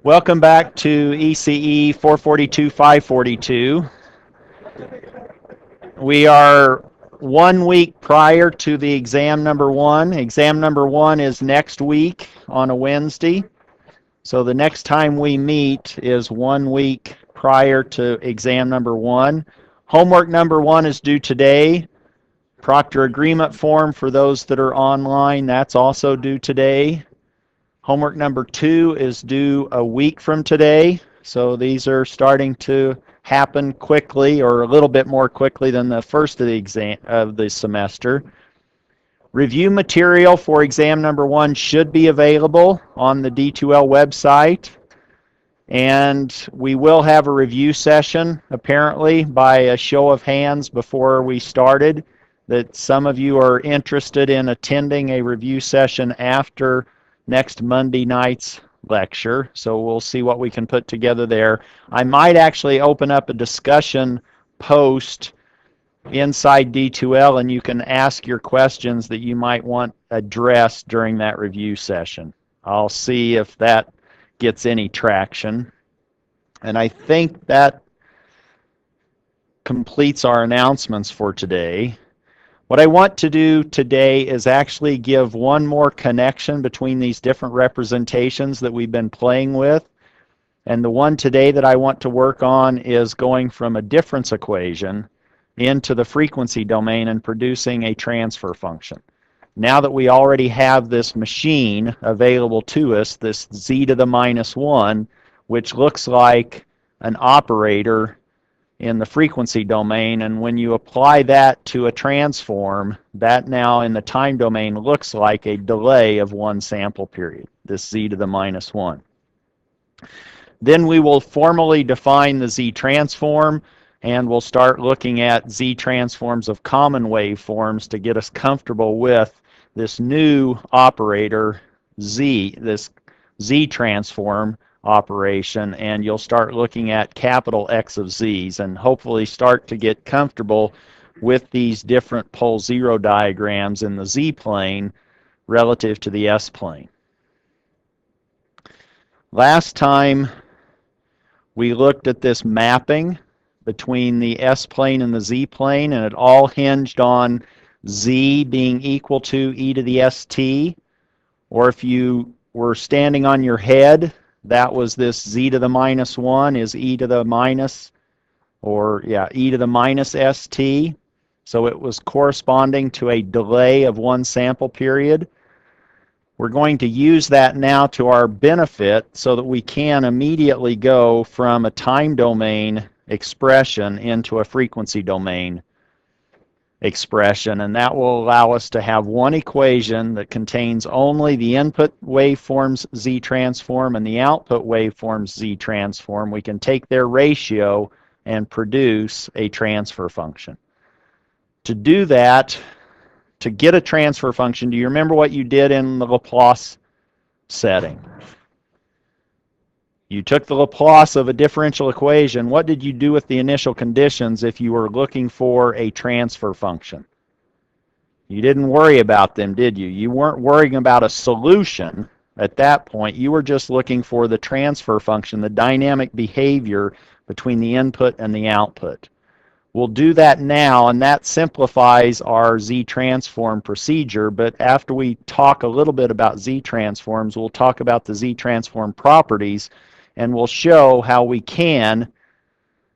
Welcome back to ECE 442-542. We are 1 week prior to the exam number one. Exam number one is next week on a Wednesday. So the next time we meet is 1 week prior to exam number one. Homework number one is due today. Proctor agreement form for those that are online, that's also due today. Homework number two is due a week from today. So these are starting to happen quickly, or a little bit more quickly than the first of the exam of the semester. Review material for exam number one should be available on the D2L website. And we will have a review session, apparently, by a show of hands before we started, that some of you are interested in attending a review session after next Monday night's lecture. So we'll see what we can put together there. I might actually open up a discussion post inside D2L, and you can ask your questions that you might want addressed during that review session. I'll see if that gets any traction. And I think that completes our announcements for today. What I want to do today is actually give one more connection between these different representations that we've been playing with. And the one today that I want to work on is going from a difference equation into the frequency domain and producing a transfer function. Now that we already have this machine available to us, this z to the minus 1, which looks like an operator in the frequency domain, and when you apply that to a transform, that now in the time domain looks like a delay of one sample period, this z to the minus 1. Then we will formally define the z transform, and we'll start looking at z transforms of common waveforms to get us comfortable with this new operator z, this z transform operation, and you'll start looking at capital X of z's and hopefully start to get comfortable with these different pole zero diagrams in the z-plane relative to the s-plane. Last time we looked at this mapping between the s-plane and the z-plane, and it all hinged on z being equal to e to the st, or if you were standing on your head, that was this z to the minus 1 is e to the minus, e to the minus st. So it was corresponding to a delay of one sample period. We're going to use that now to our benefit so that we can immediately go from a time domain expression into a frequency domain expression, and that will allow us to have one equation that contains only the input waveform's z transform and the output waveform's z transform. We can take their ratio and produce a transfer function. To do that, to get a transfer function, do you remember what you did in the Laplace setting? You took the Laplace of a differential equation. What did you do with the initial conditions if you were looking for a transfer function? You didn't worry about them, did you? You weren't worrying about a solution at that point. You were just looking for the transfer function, the dynamic behavior between the input and the output. We'll do that now, and that simplifies our z-transform procedure, but after we talk a little bit about z-transforms, we'll talk about the z-transform properties, and we'll show how we can,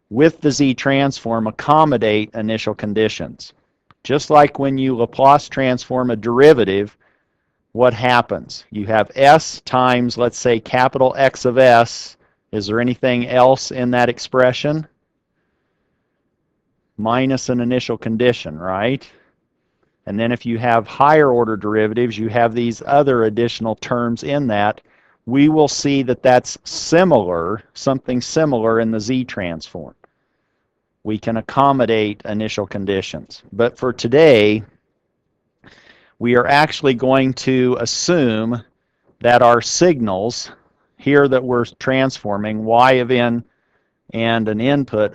with the z-transform, accommodate initial conditions. Just like when you Laplace transform a derivative, what happens? You have s times, let's say, capital X of s. Is there anything else in that expression? Minus an initial condition, right? And then if you have higher order derivatives, you have these other additional terms in that. We will see that that's similar, something similar in the z-transform. We can accommodate initial conditions. But for today, we are actually going to assume that our signals here that we're transforming, y of n and an input,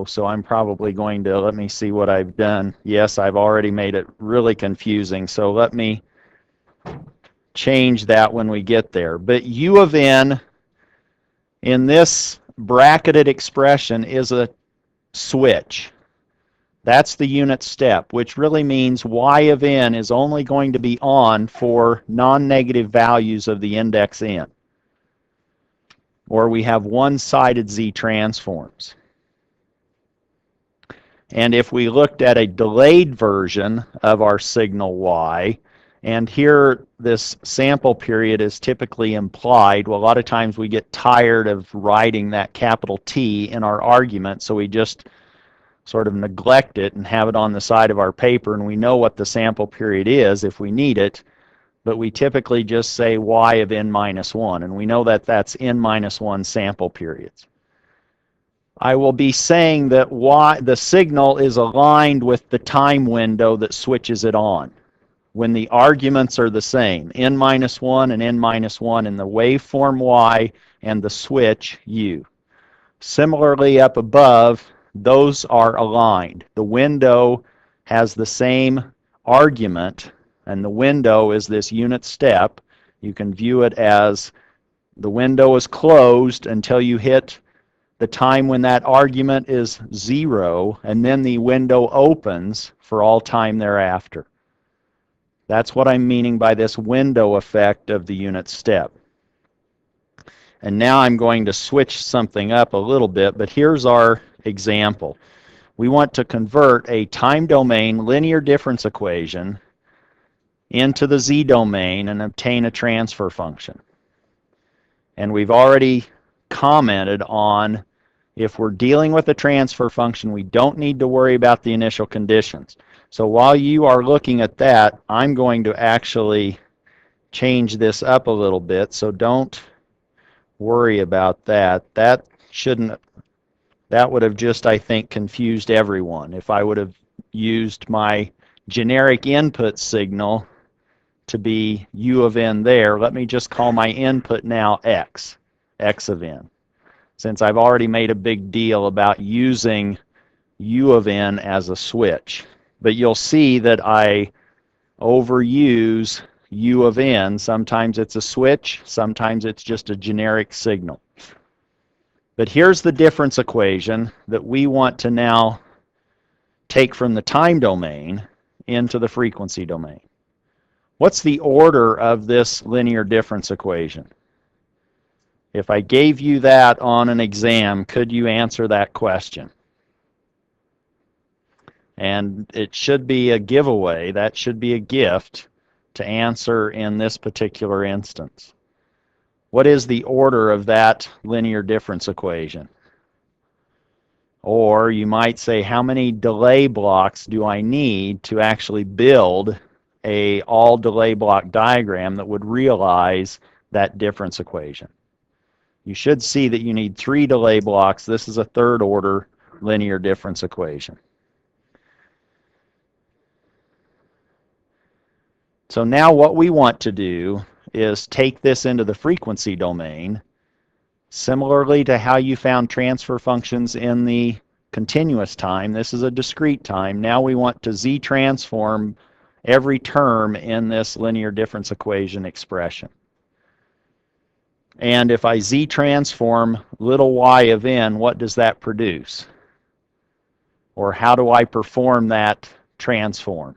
so I'm probably going to, let me see what I've done. Yes, I've already made it really confusing, so let me change that when we get there. But u of n in this bracketed expression is a switch. That's the unit step, which really means y of n is only going to be on for non-negative values of the index n. Or we have one-sided z transforms. And if we looked at a delayed version of our signal y, and here this sample period is typically implied, well, a lot of times we get tired of writing that capital T in our argument, so we just sort of neglect it and have it on the side of our paper, and we know what the sample period is if we need it, but we typically just say y of n minus 1, and we know that that's n minus 1 sample periods. I will be saying that the signal is aligned with the time window that switches it on when the arguments are the same, n minus 1 and n minus 1 in the waveform y and the switch u. Similarly, up above, those are aligned. The window has the same argument, and the window is this unit step. You can view it as the window is closed until you hit the time when that argument is 0, and then the window opens for all time thereafter. That's what I'm meaning by this window effect of the unit step. And now I'm going to switch something up a little bit, but here's our example. We want to convert a time domain linear difference equation into the z domain and obtain a transfer function. And we've already commented on, if we're dealing with a transfer function, we don't need to worry about the initial conditions. So while you are looking at that, I'm going to actually change this up a little bit, so don't worry about that. That would have just, I think, confused everyone if I would have used my generic input signal to be u of n there. Let me just call my input now x of n, since I've already made a big deal about using u of n as a switch. But you'll see that I overuse u of n. Sometimes it's a switch, sometimes it's just a generic signal. But here's the difference equation that we want to now take from the time domain into the frequency domain. What's the order of this linear difference equation? If I gave you that on an exam, could you answer that question? And it should be a giveaway. That should be a gift to answer in this particular instance. What is the order of that linear difference equation? Or you might say, how many delay blocks do I need to actually build a all delay block diagram that would realize that difference equation? You should see that you need 3 delay blocks. This is a third order linear difference equation. So now what we want to do is take this into the frequency domain, similarly to how you found transfer functions in the continuous time. This is a discrete time. Now we want to z transform every term in this linear difference equation expression. And if I z transform little y of n, what does that produce? Or how do I perform that transform?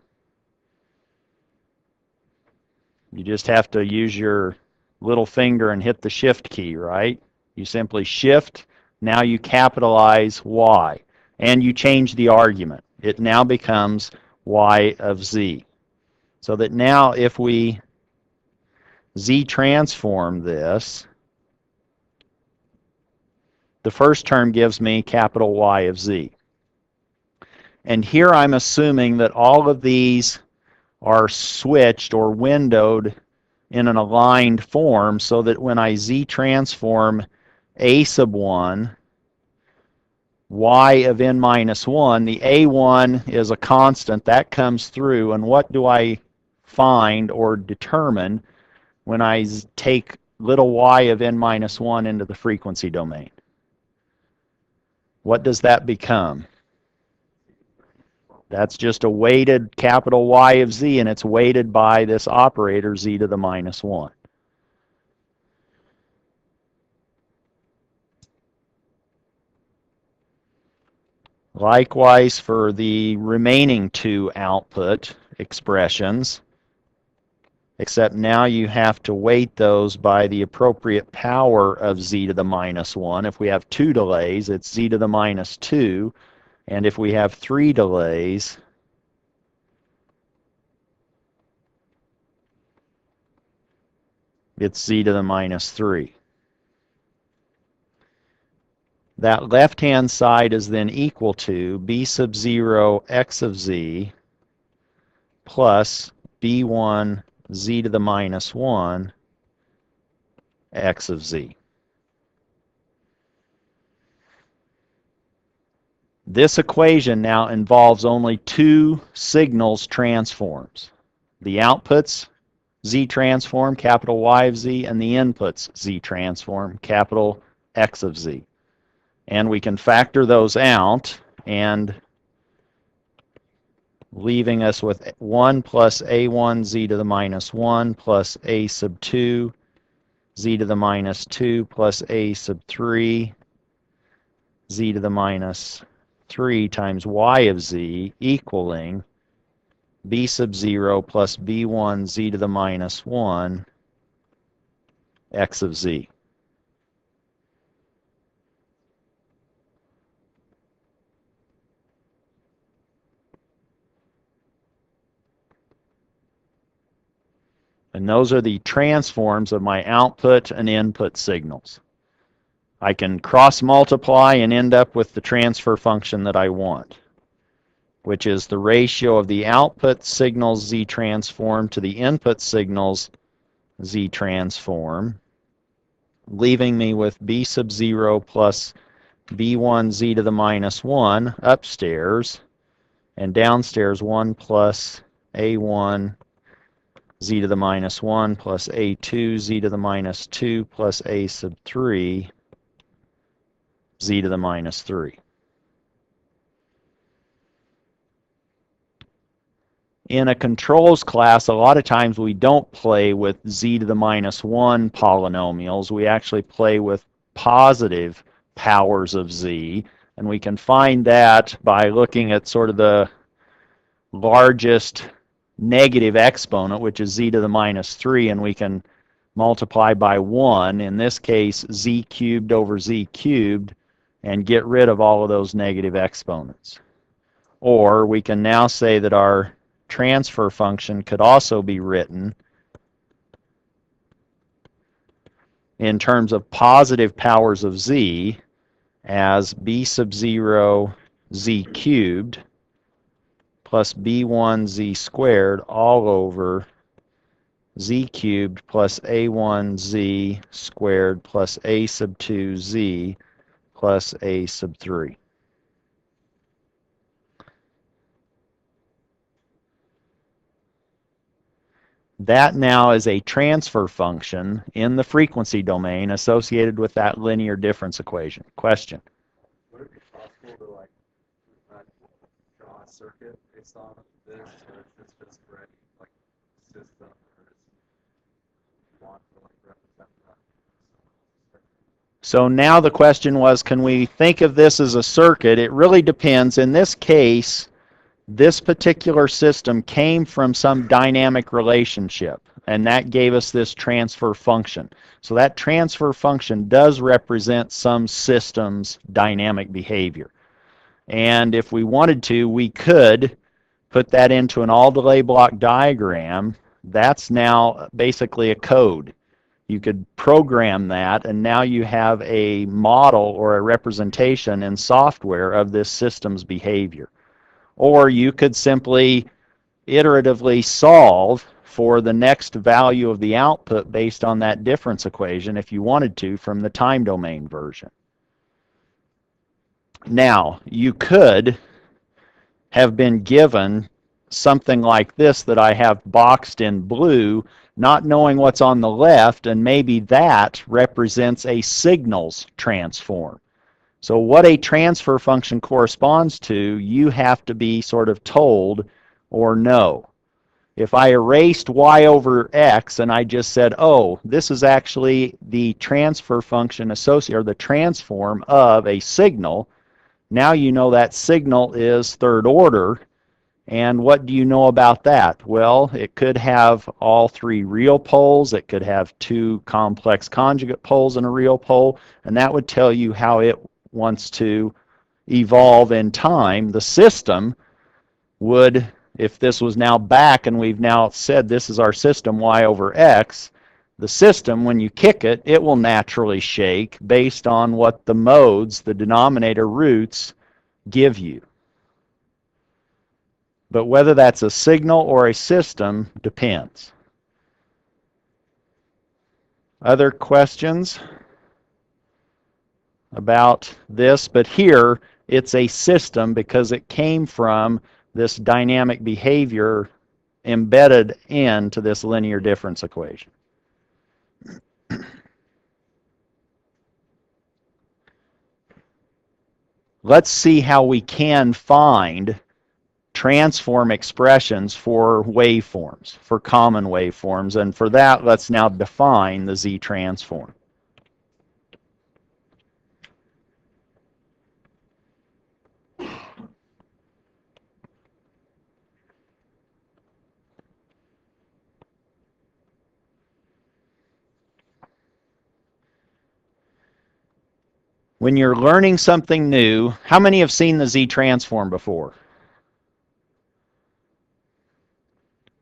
You just have to use your little finger and hit the shift key, right? You simply shift, now you capitalize y, and you change the argument. It now becomes y of z. So that now if we z transform this, the first term gives me capital Y of z. And here I'm assuming that all of these are switched or windowed in an aligned form so that when I z transform a sub 1, y of n minus 1, the a1 is a constant. That comes through. And what do I find or determine when I take little y of n minus 1 into the frequency domain? What does that become? That's just a weighted capital Y of z, and it's weighted by this operator z to the minus 1. Likewise for the remaining two output expressions, except now you have to weight those by the appropriate power of z to the minus 1. If we have 2 delays, it's z to the minus 2, and if we have 3 delays, it's z to the minus 3. That left-hand side is then equal to b sub 0 x of z plus b1 z to the minus 1 x of z. This equation now involves only two signals transforms. The outputs z transform, capital Y of z, and the inputs z transform, capital X of z. And we can factor those out, and leaving us with 1 plus a1 z to the minus 1 plus a sub 2 z to the minus 2 plus a sub 3 z to the minus 3 times y of z equaling b sub 0 plus b1 z to the minus 1 x of z. And those are the transforms of my output and input signals. I can cross multiply and end up with the transfer function that I want, which is the ratio of the output signals z transform to the input signals z transform, leaving me with b sub 0 plus b1 z to the minus 1 upstairs, and downstairs 1 plus a1 z to the minus 1 plus a2 z to the minus 2 plus a sub 3 z to the minus 3. In a controls class, a lot of times we don't play with z to the minus 1 polynomials. We actually play with positive powers of z, and we can find that by looking at sort of the largest negative exponent, which is z to the minus 3, and we can multiply by 1, in this case z cubed over z cubed, and get rid of all of those negative exponents. Or we can now say that our transfer function could also be written in terms of positive powers of z as b sub 0 z cubed plus b1 z squared all over z cubed plus a1 z squared plus a sub 2 z plus a sub 3. That now is a transfer function in the frequency domain associated with that linear difference equation. Question? Would it be possible to draw a circuit based on this, or is this just for any system, or is you want to represent that? So now the question was, can we think of this as a circuit? It really depends. In this case, this particular system came from some dynamic relationship, and that gave us this transfer function. So that transfer function does represent some system's dynamic behavior. And if we wanted to, we could put that into an all-delay block diagram. That's now basically a code. You could program that, and now you have a model or a representation in software of this system's behavior. Or you could simply iteratively solve for the next value of the output based on that difference equation if you wanted to from the time domain version. Now, you could have been given something like this that I have boxed in blue, not knowing what's on the left, and maybe that represents a signals transform. So what a transfer function corresponds to, you have to be sort of told or know. If I erased y over x and I just said, oh, this is actually the transfer function associated, or the transform of a signal, Now you know that signal is third order. And what do you know about that? Well, it could have all three real poles. It could have two complex conjugate poles and a real pole. And that would tell you how it wants to evolve in time. The system would, if this was now back and we've now said this is our system, y over x, the system, when you kick it, it will naturally shake based on what the modes, the denominator roots, give you. But whether that's a signal or a system depends. Other questions about this? But here, it's a system because it came from this dynamic behavior embedded into this linear difference equation. Let's see how we can find transform expressions for waveforms, for common waveforms. And for that, let's now define the Z transform. When you're learning something new, how many have seen the Z transform before?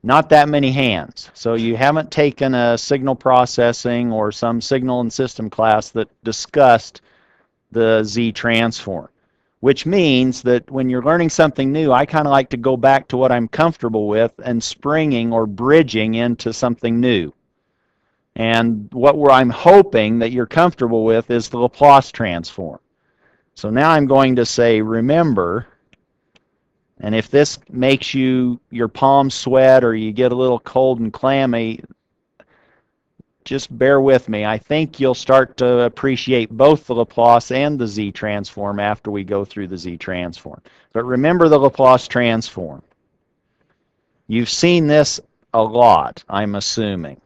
Not that many hands. So you haven't taken a signal processing or some signal and system class that discussed the Z transform, which means that when you're learning something new, I kind of like to go back to what I'm comfortable with and springing or bridging into something new. And what I'm hoping that you're comfortable with is the Laplace transform. So now I'm going to say, remember, and if this makes your palms sweat or you get a little cold and clammy, just bear with me. I think you'll start to appreciate both the Laplace and the Z transform after we go through the Z transform. But remember the Laplace transform. You've seen this a lot, I'm assuming.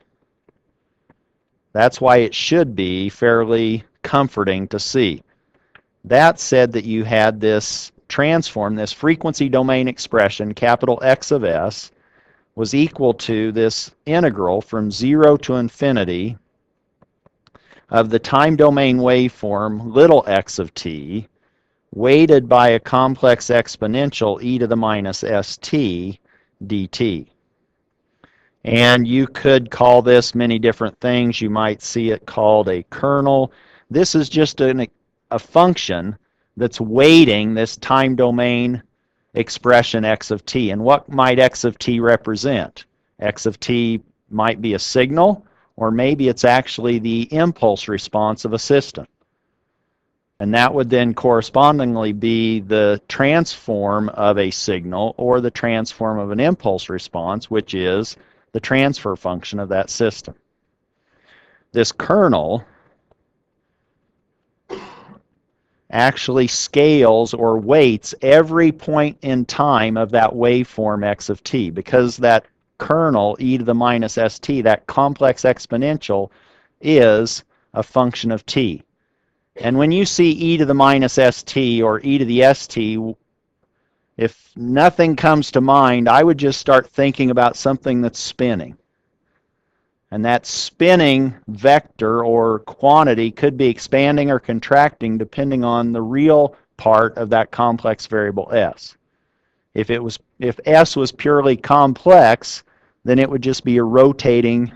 That's why it should be fairly comforting to see. That said that you had this transform, this frequency domain expression, capital X of S, was equal to this integral from 0 to infinity of the time domain waveform, little x of t, weighted by a complex exponential e to the minus st dt. And you could call this many different things. You might see it called a kernel. This is just a function that's weighting this time domain expression x of t. And what might x of t represent? X of t might be a signal, or maybe it's actually the impulse response of a system. And that would then correspondingly be the transform of a signal or the transform of an impulse response, which is the transfer function of that system. This kernel actually scales or weights every point in time of that waveform x of t, because that kernel e to the minus st, that complex exponential, is a function of t. And when you see e to the minus st or e to the st, if nothing comes to mind, I would just start thinking about something that's spinning. And that spinning vector or quantity could be expanding or contracting depending on the real part of that complex variable s. If s was purely complex, then it would just be a rotating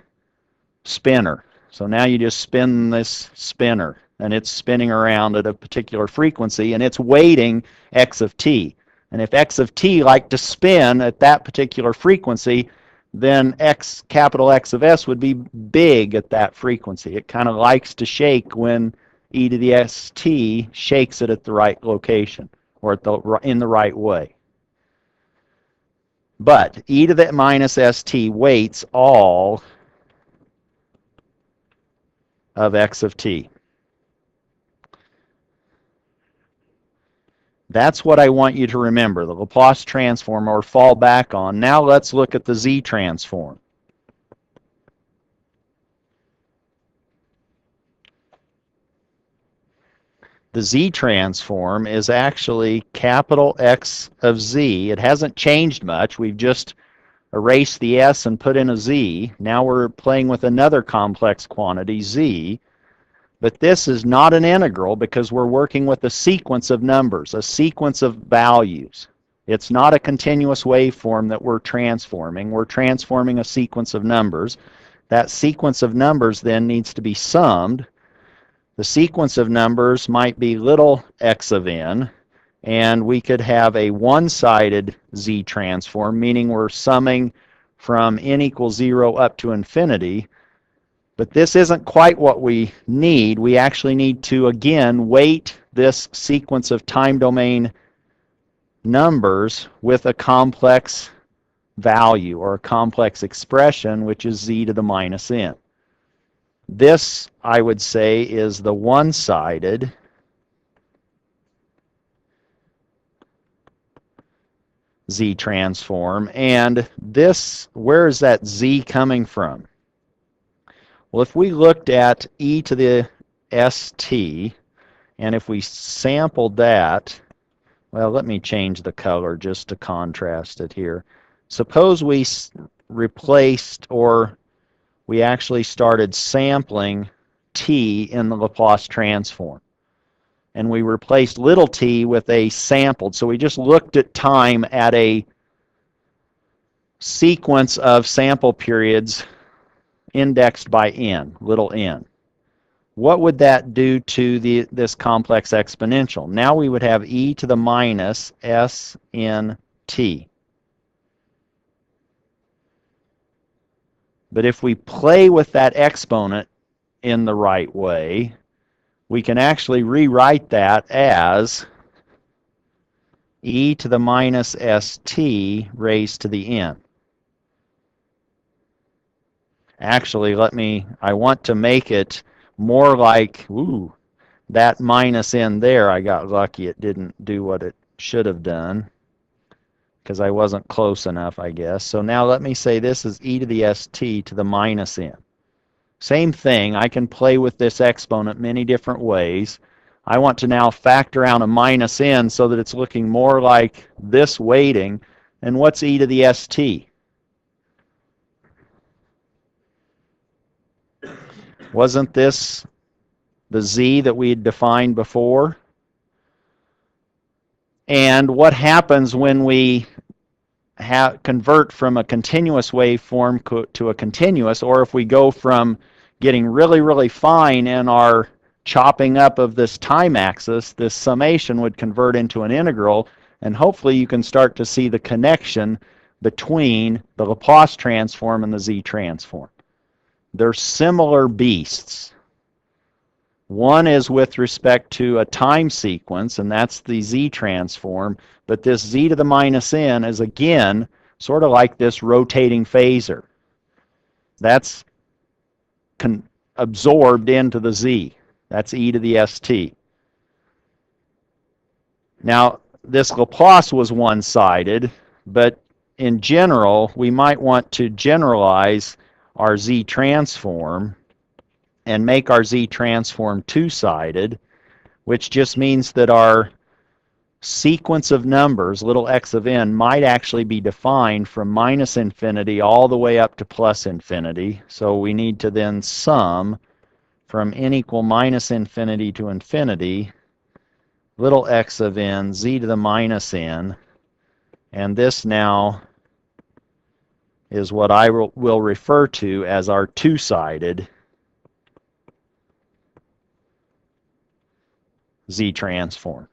spinner. So now you just spin this spinner, and it's spinning around at a particular frequency, and it's weighting x of t. And if x of t liked to spin at that particular frequency, then capital X of S would be big at that frequency. It kind of likes to shake when e to the st shakes it at the right location or in the right way. But e to the minus st weights all of x of t. That's what I want you to remember, the Laplace transform, or fall back on. Now let's look at the Z transform. the z transform is actually capital X of z. It hasn't changed much. We've just erased the s and put in a z. Now we're playing with another complex quantity, z. But this is not an integral because we're working with a sequence of numbers, a sequence of values. It's not a continuous waveform that we're transforming. We're transforming a sequence of numbers. That sequence of numbers then needs to be summed. The sequence of numbers might be little x of n, and we could have a one-sided z transform, meaning we're summing from n equals 0 up to infinity. But this isn't quite what we need. We actually need to, again, weight this sequence of time domain numbers with a complex value or a complex expression, which is z to the minus n. This, I would say, is the one-sided z transform. And this, where is that z coming from? Well, if we looked at e to the st, and if we sampled that, well, let me change the color just to contrast it here. Suppose we replaced, or we actually started sampling t in the Laplace transform. And we replaced little t with a sampled. So we just looked at time at a sequence of sample periods indexed by n, little n. What would that do to this complex exponential? Now we would have e to the minus s n t. But if we play with that exponent in the right way, we can actually rewrite that as e to the minus st raised to the n. Actually, I want to make it more like, that minus n there, I got lucky. It didn't do what it should have done because I wasn't close enough, I guess. So now let me say this is e to the st to the minus n. Same thing. I can play with this exponent many different ways. I want to now factor out a minus n so that it's looking more like this weighting. And what's e to the st? Wasn't this the z that we had defined before? And what happens when we convert from a continuous waveform to a continuous, or if we go from getting really, really fine in our chopping up of this time axis, this summation would convert into an integral, and hopefully you can start to see the connection between the Laplace transform and the z transform. They're similar beasts. One is with respect to a time sequence, and that's the z transform, but this z to the minus n is, again, sort of like this rotating phasor. That's absorbed into the z. That's e to the st. Now, this Laplace was one-sided, but in general, we might want to generalize our z transform and make our z transform two-sided, which just means that our sequence of numbers, little x of n, might actually be defined from minus infinity all the way up to plus infinity. So we need to then sum from n equal minus infinity to infinity, little x of n, z to the minus n, and this now is what I will refer to as our two-sided z transform.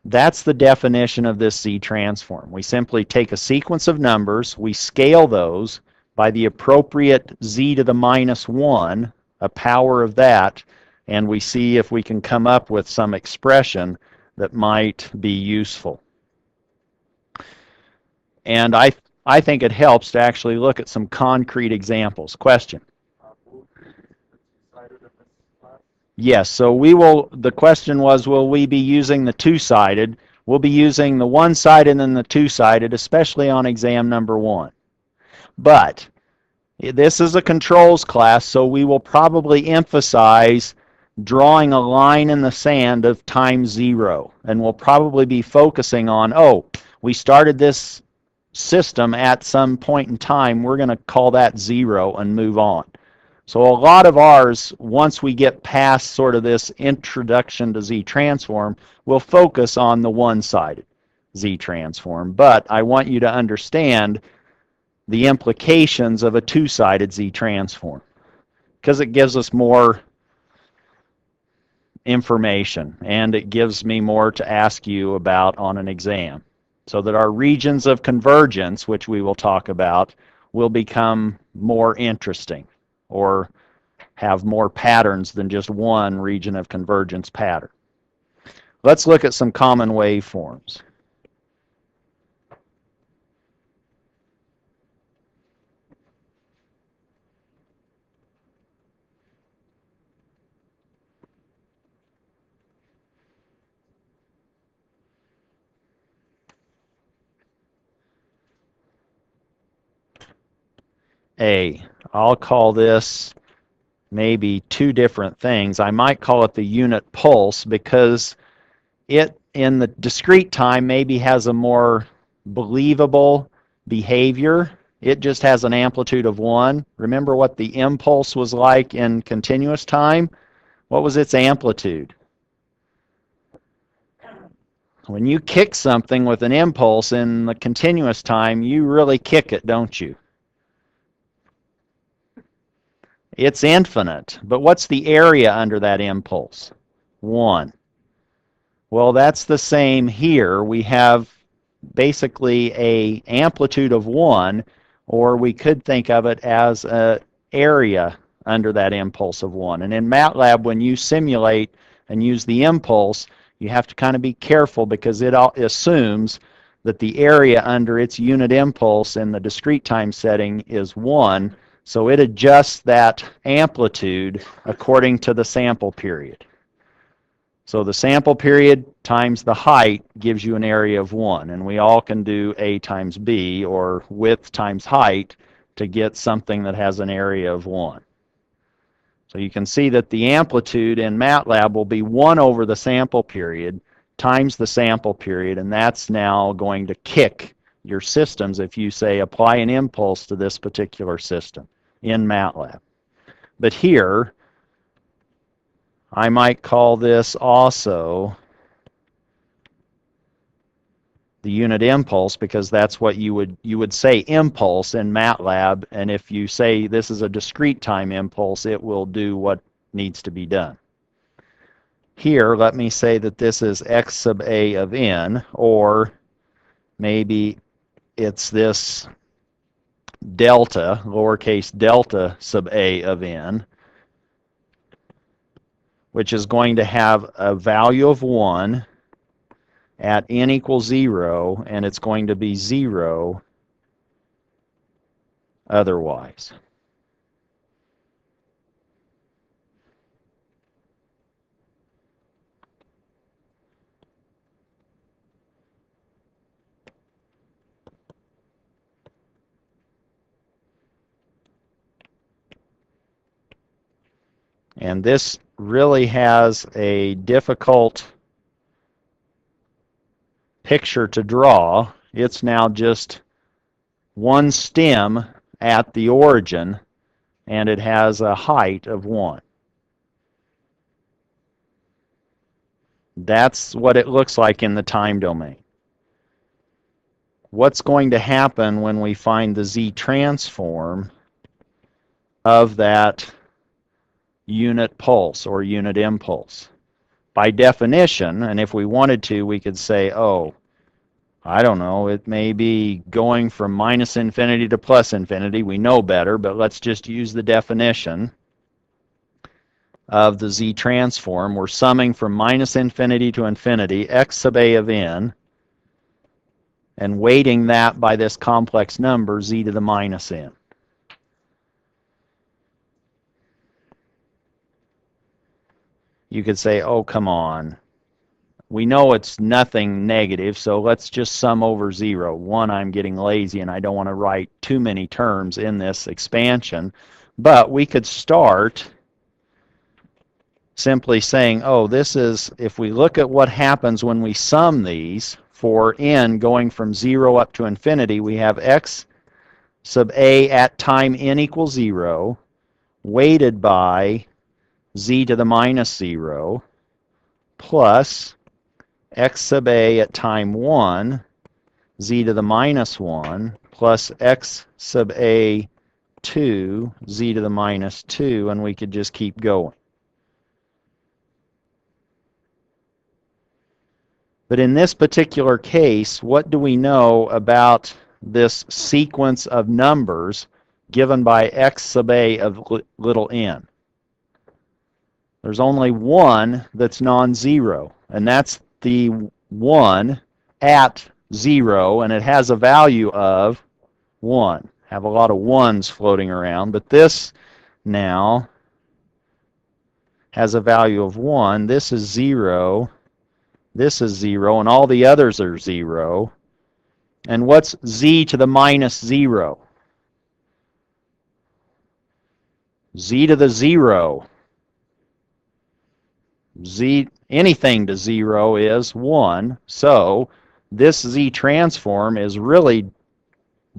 That's the definition of this z transform. We simply take a sequence of numbers, we scale those by the appropriate z to the minus 1, a power of that, and we see if we can come up with some expression that might be useful. And I think it helps to actually look at some concrete examples. Question? Yes, so the question was, will we be using the two-sided? We'll be using the one-sided and then the two-sided, especially on exam number 1. But This is a controls class, so we will probably emphasize drawing a line in the sand of time 0. And we'll probably be focusing on, oh, we started this system at some point in time. We're going to call that 0 and move on. So a lot of ours, once we get past sort of this introduction to Z-transform, we'll focus on the one-sided Z-transform. But I want you to understand the implications of a two-sided Z-transform, because it gives us more information and it gives me more to ask you about on an exam, so that our regions of convergence, which we will talk about, will become more interesting or have more patterns than just one region of convergence pattern. Let's look at some common waveforms. I'll call this maybe two different things. I might call it the unit pulse because it, in the discrete time, maybe has a more believable behavior. It just has an amplitude of 1. Remember what the impulse was like in continuous time? What was its amplitude? When you kick something with an impulse in the continuous time, you really kick it, don't you? It's infinite. But what's the area under that impulse? 1. Well, that's the same here. We have basically a amplitude of 1, or we could think of it as an area under that impulse of 1. And in MATLAB, when you simulate and use the impulse, you have to kind of be careful because it assumes that the area under its unit impulse in the discrete time setting is 1, so it adjusts that amplitude according to the sample period. So the sample period times the height gives you an area of 1, and we all can do A times B, or width times height, to get something that has an area of 1. So you can see that the amplitude in MATLAB will be 1 over the sample period times the sample period, and that's now going to kick your systems if you say apply an impulse to this particular system in MATLAB. But here, I might call this also the unit impulse, because that's what you would say impulse in MATLAB, and if you say this is a discrete time impulse, it will do what needs to be done. Here, let me say that this is x sub a of n, or maybe it's this delta, lowercase delta sub a of n, which is going to have a value of 1 at n equals 0, and it's going to be 0 otherwise. And this really has a difficult picture to draw. It's now just one stem at the origin, and it has a height of 1. That's what it looks like in the time domain. What's going to happen when we find the Z-transform of that unit pulse or unit impulse? By definition, and if we wanted to, we could say, oh, I don't know, it may be going from minus infinity to plus infinity. We know better, but let's just use the definition of the Z-transform. We're summing from minus infinity to infinity, x sub a of n, and weighting that by this complex number, z to the minus n. You could say, oh, come on. we know it's nothing negative, so let's just sum over 0. 1, I'm getting lazy and I don't want to write too many terms in this expansion. But we could start simply saying, oh, this is, if we look at what happens when we sum these, for n going from 0 up to infinity, we have x sub a at time n equals 0, weighted by z to the minus 0, plus x sub a at time 1, z to the minus 1, plus x sub a 2, z to the minus 2, and we could just keep going. But in this particular case, what do we know about this sequence of numbers given by x sub a of little n? There's only one that's non-zero, and that's the 1 at 0, and it has a value of 1. Have a lot of 1s floating around, but this now has a value of 1. This is 0. This is 0, and all the others are 0. And what's z to the minus 0? Z to the 0. Z, anything to 0 is 1. So this z transform is really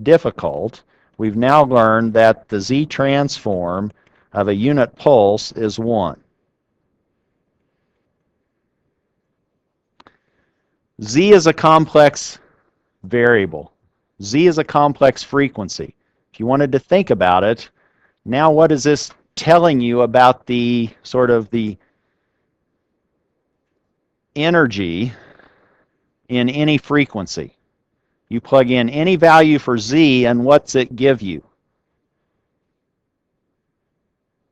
difficult. We've now learned that the z transform of a unit pulse is 1. Z is a complex variable. Z is a complex frequency. If you wanted to think about it, now what is this telling you about the sort of the energy in any frequency? You plug in any value for z, and what's it give you?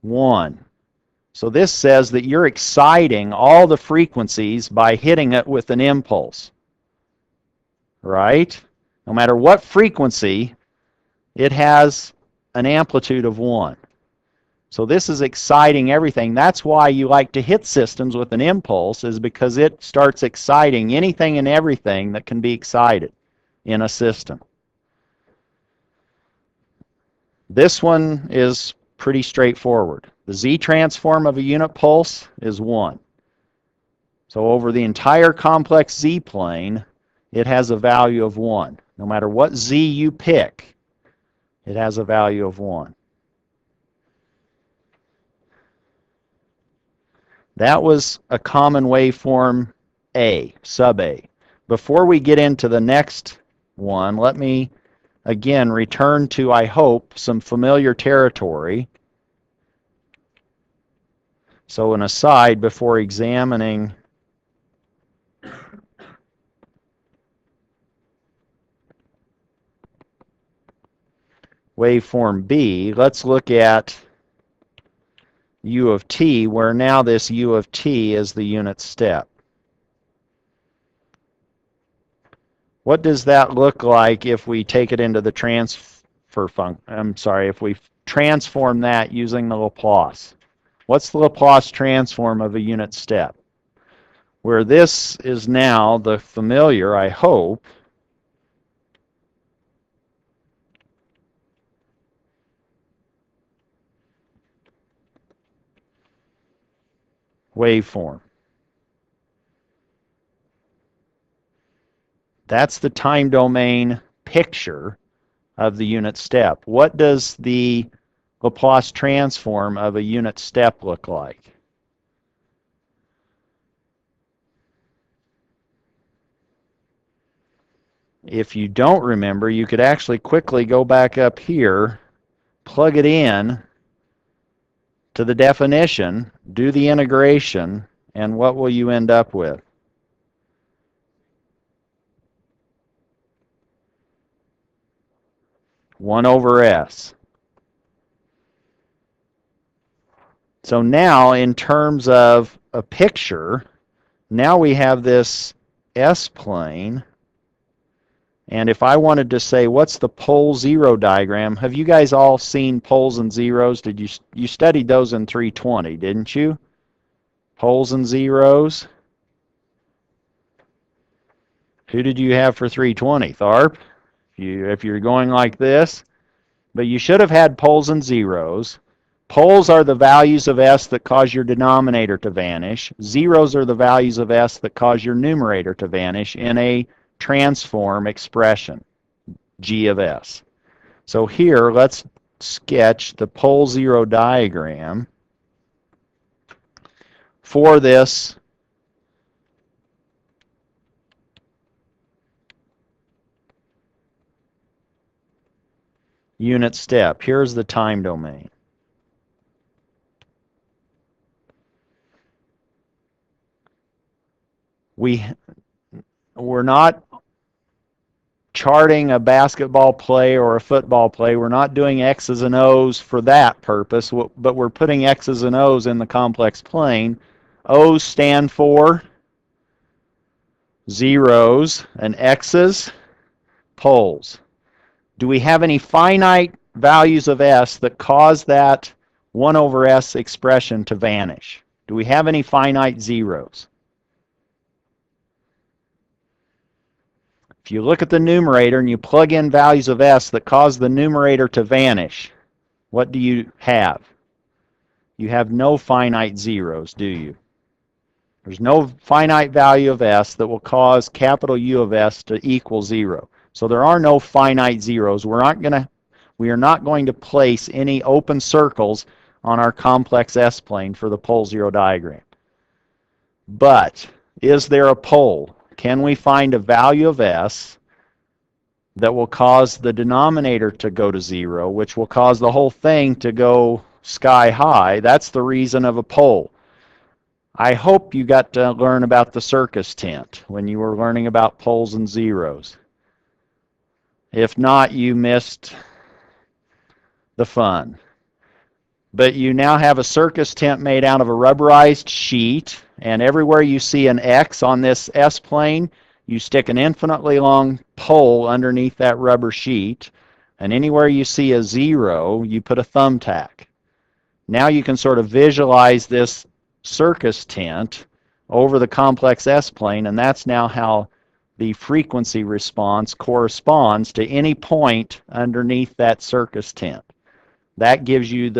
1. So this says that you're exciting all the frequencies by hitting it with an impulse. Right? No matter what frequency, it has an amplitude of 1. So this is exciting everything. That's why you like to hit systems with an impulse, is because it starts exciting anything and everything that can be excited in a system. This one is pretty straightforward. The z transform of a unit pulse is 1. So over the entire complex z plane, it has a value of 1. No matter what z you pick, it has a value of 1. That was a common waveform A, sub A. Before we get into the next one, let me again return to, I hope, some familiar territory. So an aside before examining waveform B, let's look at u of t, where now this u of t is the unit step. What does that look like if we take it into the transfer function? I'm sorry, if we transform that using the Laplace. What's the Laplace transform of a unit step? Where this is now the familiar, I hope, waveform. That's the time domain picture of the unit step. What does the Laplace transform of a unit step look like? If you don't remember, you could actually quickly go back up here, plug it in to the definition, do the integration, and what will you end up with? One over S. So now, in terms of a picture, now we have this S-plane. And if I wanted to say, what's the pole zero diagram? Have you guys all seen poles and zeros? Did you studied those in 320, didn't you? Poles and zeros. Who did you have for 320? Tharp? If you're going like this. But you should have had poles and zeros. Poles are the values of s that cause your denominator to vanish. Zeros are the values of s that cause your numerator to vanish in a transform expression, g of s. So here, let's sketch the pole zero diagram for this unit step. Here's the time domain. We're not charting a basketball play or a football play. We're not doing X's and O's for that purpose, but we're putting X's and O's in the complex plane. O's stand for zeros and X's, poles. Do we have any finite values of S that cause that 1 over S expression to vanish? Do we have any finite zeros? If you look at the numerator and you plug in values of S that cause the numerator to vanish, what do you have? You have no finite zeros, do you? There's no finite value of S that will cause capital U of S to equal 0. So there are no finite zeros. We are not going to place any open circles on our complex S-plane for the pole zero diagram. But is there a pole? Can we find a value of S that will cause the denominator to go to 0, which will cause the whole thing to go sky high? That's the reason of a pole. I hope you got to learn about the circus tent when you were learning about poles and zeros. If not, you missed the fun. But you now have a circus tent made out of a rubberized sheet, and everywhere you see an X on this S-plane, you stick an infinitely long pole underneath that rubber sheet, and anywhere you see a 0, you put a thumbtack. Now you can sort of visualize this circus tent over the complex S-plane, and that's now how the frequency response corresponds to any point underneath that circus tent. That gives you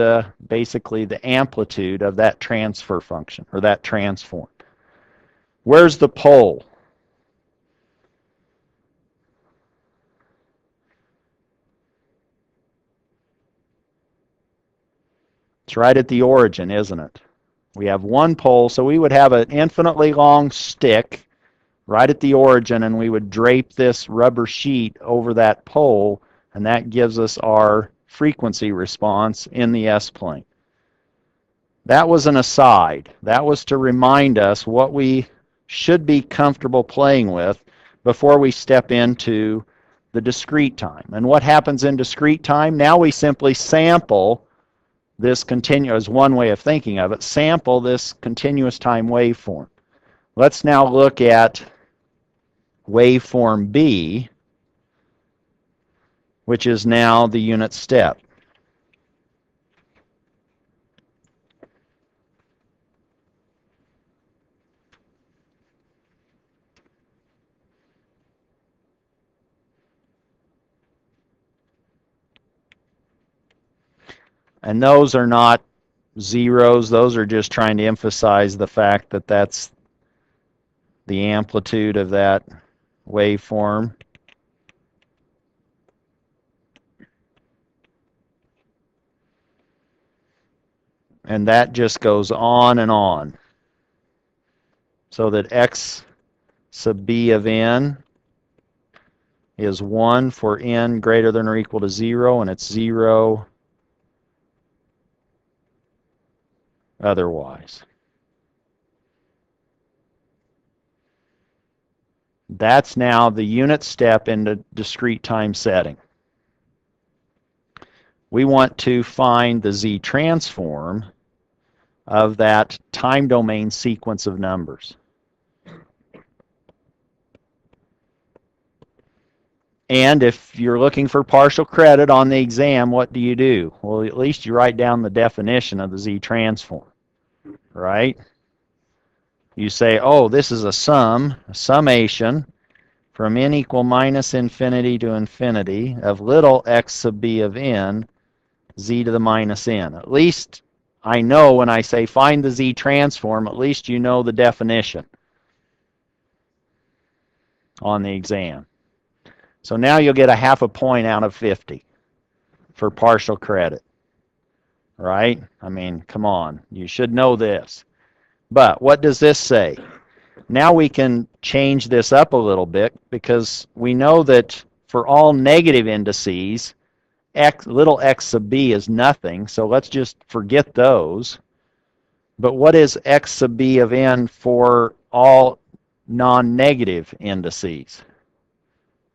basically the amplitude of that transfer function, or that transform. Where's the pole? It's right at the origin, isn't it? We have one pole, so we would have an infinitely long stick right at the origin, and we would drape this rubber sheet over that pole, and that gives us our frequency response in the S-plane. That was an aside. That was to remind us what we should be comfortable playing with before we step into the discrete time. And what happens in discrete time? Now we simply sample this continuous, one way of thinking of it, sample this continuous time waveform. Let's now look at waveform B, which is now the unit step. And those are not zeros. Those are just trying to emphasize the fact that that's the amplitude of that waveform. And that just goes on and on. So that x sub b of n is 1 for n greater than or equal to 0, and it's 0 otherwise. That's now the unit step in the discrete time setting. We want to find the z transform of that time domain sequence of numbers. And if you're looking for partial credit on the exam, what do? Well, at least you write down the definition of the z transform, right? You say, oh, this is a sum, a summation, from n equal minus infinity to infinity of little x sub b of n, z to the minus n. At least I know when I say find the z transform, at least you know the definition on the exam. So now you'll get a half a point out of 50 for partial credit. Right? I mean, come on. You should know this. But what does this say? Now we can change this up a little bit because we know that for all negative indices, little x sub b is nothing, so let's just forget those. But what is x sub b of n for all non-negative indices?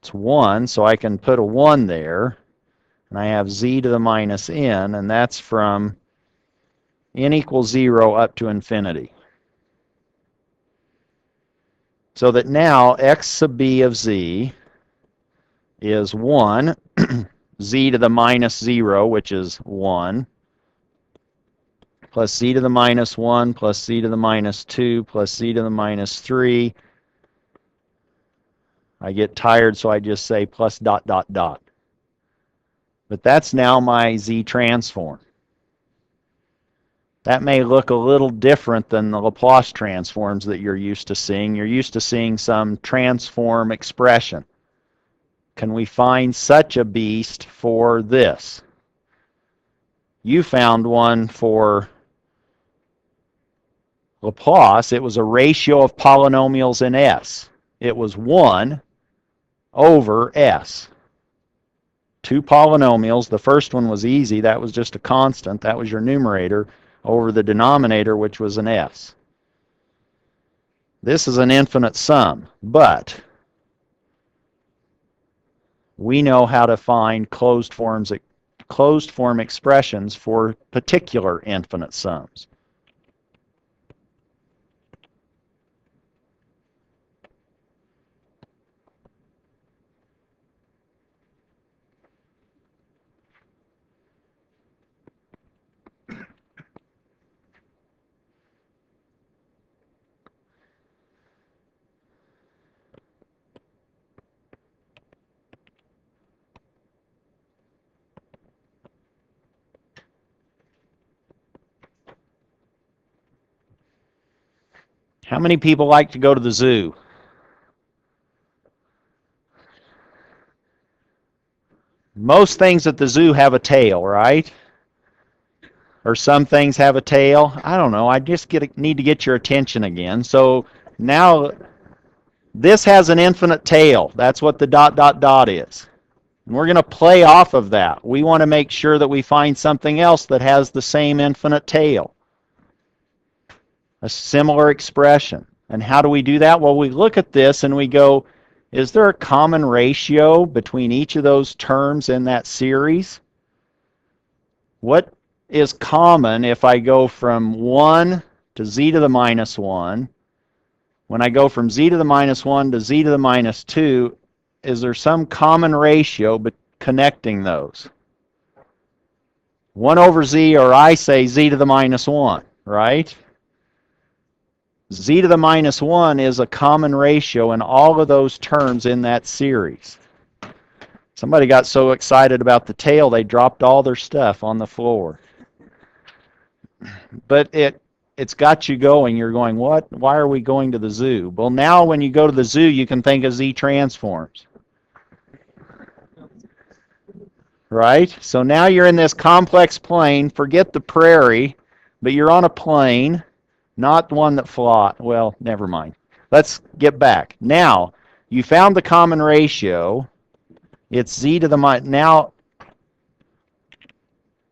It's 1, so I can put a 1 there, and I have z to the minus n, and that's from n equals 0 up to infinity. So that now x sub b of z is 1, z to the minus 0, which is 1, plus z to the minus 1, plus z to the minus 2, plus z to the minus 3. I get tired, so I just say plus dot, dot, dot. But that's now my z transform. That may look a little different than the Laplace transforms that you're used to seeing. You're used to seeing some transform expression. Can we find such a beast for this? You found one for Laplace. It was a ratio of polynomials in S. It was 1 over S. Two polynomials. The first one was easy. That was just a constant. That was your numerator over the denominator, which was an S. This is an infinite sum, but we know how to find closed form expressions for particular infinite sums. How many people like to go to the zoo? Most things at the zoo have a tail, right? Or some things have a tail. I don't know. I just need to get your attention again. So now this has an infinite tail. That's what the dot, dot, dot is. And we're going to play off of that. We want to make sure that we find something else that has the same infinite tail. A similar expression. And how do we do that? Well, we look at this and we go, is there a common ratio between each of those terms in that series? What is common if I go from 1 to z to the minus 1? When I go from z to the minus 1 to z to the minus 2, is there some common ratio connecting those? 1 over z, or I say z to the minus 1, right? Z to the minus 1 is a common ratio in all of those terms in that series. Somebody got so excited about the tail they dropped all their stuff on the floor. But it's got you going. You're going, what? Why are we going to the zoo? Well, now when you go to the zoo, you can think of Z transforms. Right? So now you're in this complex plane. Forget the prairie, but you're on a plane. Not one that flies. Well, never mind. Let's get back. Now, you found the common ratio. It's z to the minus. Now,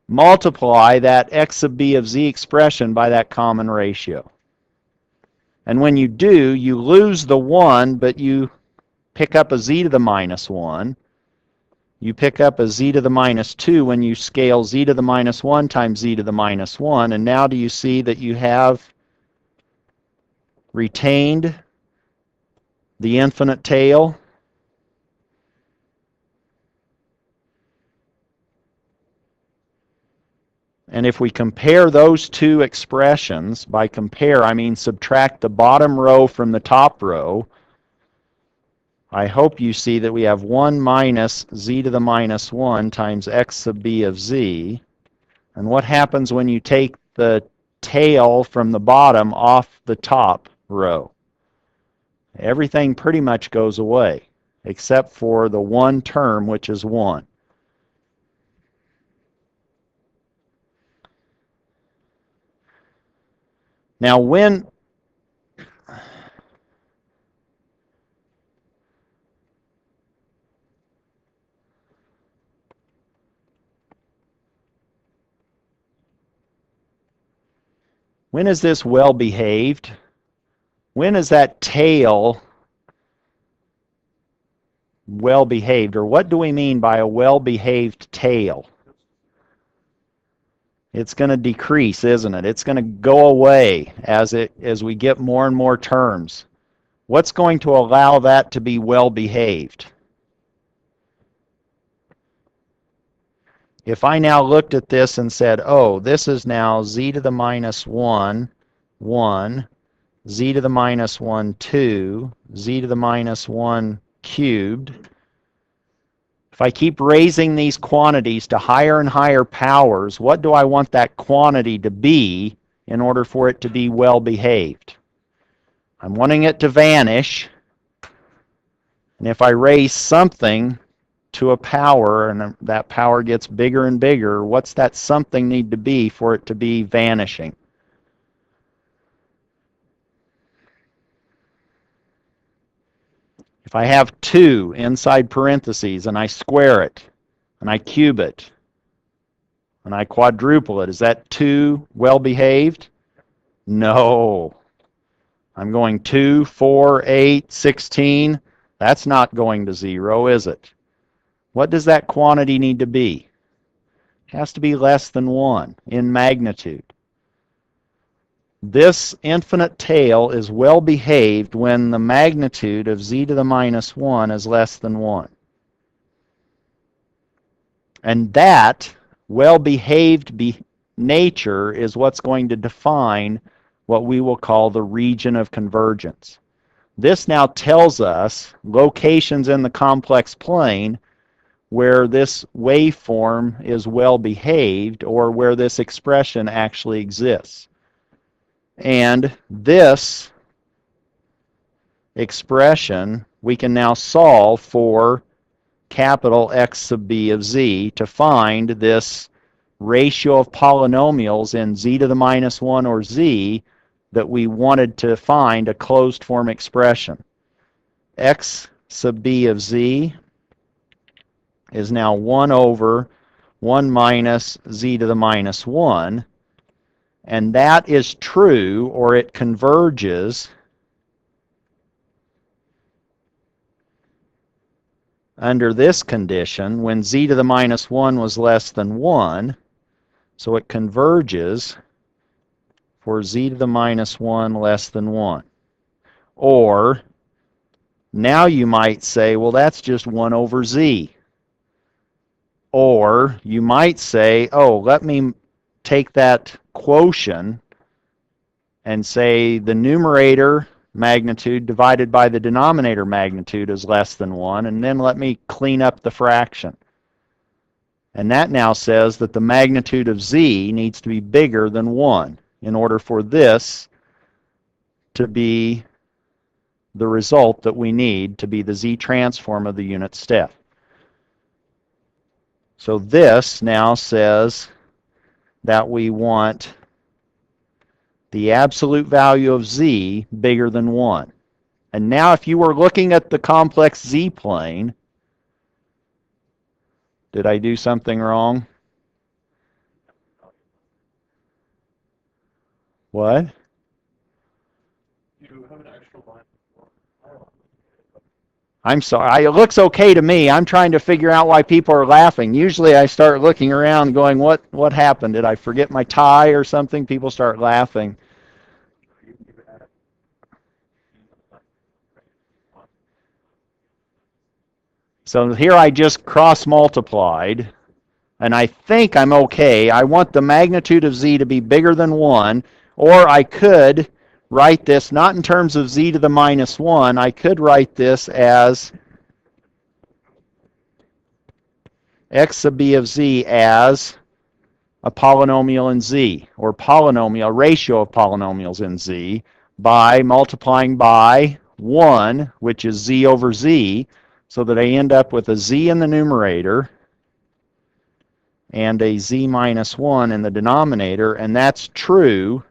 multiply that x sub b of z expression by that common ratio. And when you do, you lose the 1, but you pick up a z to the minus 1. You pick up a z to the minus 2 when you scale z to the minus 1 times z to the minus 1. And now do you see that you have retained the infinite tail? And if we compare those two expressions, by compare I mean subtract the bottom row from the top row, I hope you see that we have 1 minus z to the minus 1 times x sub b of z. And what happens when you take the tail from the bottom off the top row? Everything pretty much goes away, except for the one term, which is 1. Now, when is this well behaved? When is that tail well behaved? Or what do we mean by a well behaved tail? It's going to decrease, isn't it? It's going to go away as we get more and more terms. What's going to allow that to be well behaved? If I now looked at this and said, oh, this is now z to the minus 1, 1, z to the minus 1, 2, z to the minus 1 cubed. If I keep raising these quantities to higher and higher powers, what do I want that quantity to be in order for it to be well behaved? I'm wanting it to vanish. And if I raise something to a power and that power gets bigger and bigger, what's that something need to be for it to be vanishing? If I have 2 inside parentheses and I square it and I cube it and I quadruple it, is that 2 well behaved? No. I'm going 2, 4, 8, 16. That's not going to 0, is it? What does that quantity need to be? It has to be less than 1 in magnitude. This infinite tail is well behaved when the magnitude of z to the minus 1 is less than 1. And that well-behaved nature is what's going to define what we will call the region of convergence. This now tells us locations in the complex plane where this waveform is well behaved or where this expression actually exists. And this expression we can now solve for capital X sub b of z to find this ratio of polynomials in z to the minus 1 or z that we wanted to find a closed form expression. X sub b of z is now 1 over 1 minus z to the minus 1, and that is true, or it converges under this condition when z to the minus 1 was less than 1, so it converges for z to the minus 1 less than 1. Or, now you might say, well, that's just 1 over z. Or you might say, oh, let me take that quotient and say the numerator magnitude divided by the denominator magnitude is less than 1, and then let me clean up the fraction. And that now says that the magnitude of z needs to be bigger than 1 in order for this to be the result that we need to be the z transform of the unit step. So this now says that we want the absolute value of z bigger than 1. And now if you were looking at the complex z plane, did I do something wrong? What? You have an extra line. I'm sorry. It looks okay to me. I'm trying to figure out why people are laughing. Usually I start looking around going, what happened? Did I forget my tie or something? People start laughing. So here I just cross multiplied, and I think I'm okay. I want the magnitude of z to be bigger than 1, or I could write this not in terms of z to the minus 1. I could write this as x sub b of z as a polynomial in z, or polynomial, ratio of polynomials in z, by multiplying by 1, which is z over z, so that I end up with a z in the numerator and a z minus 1 in the denominator, and that's true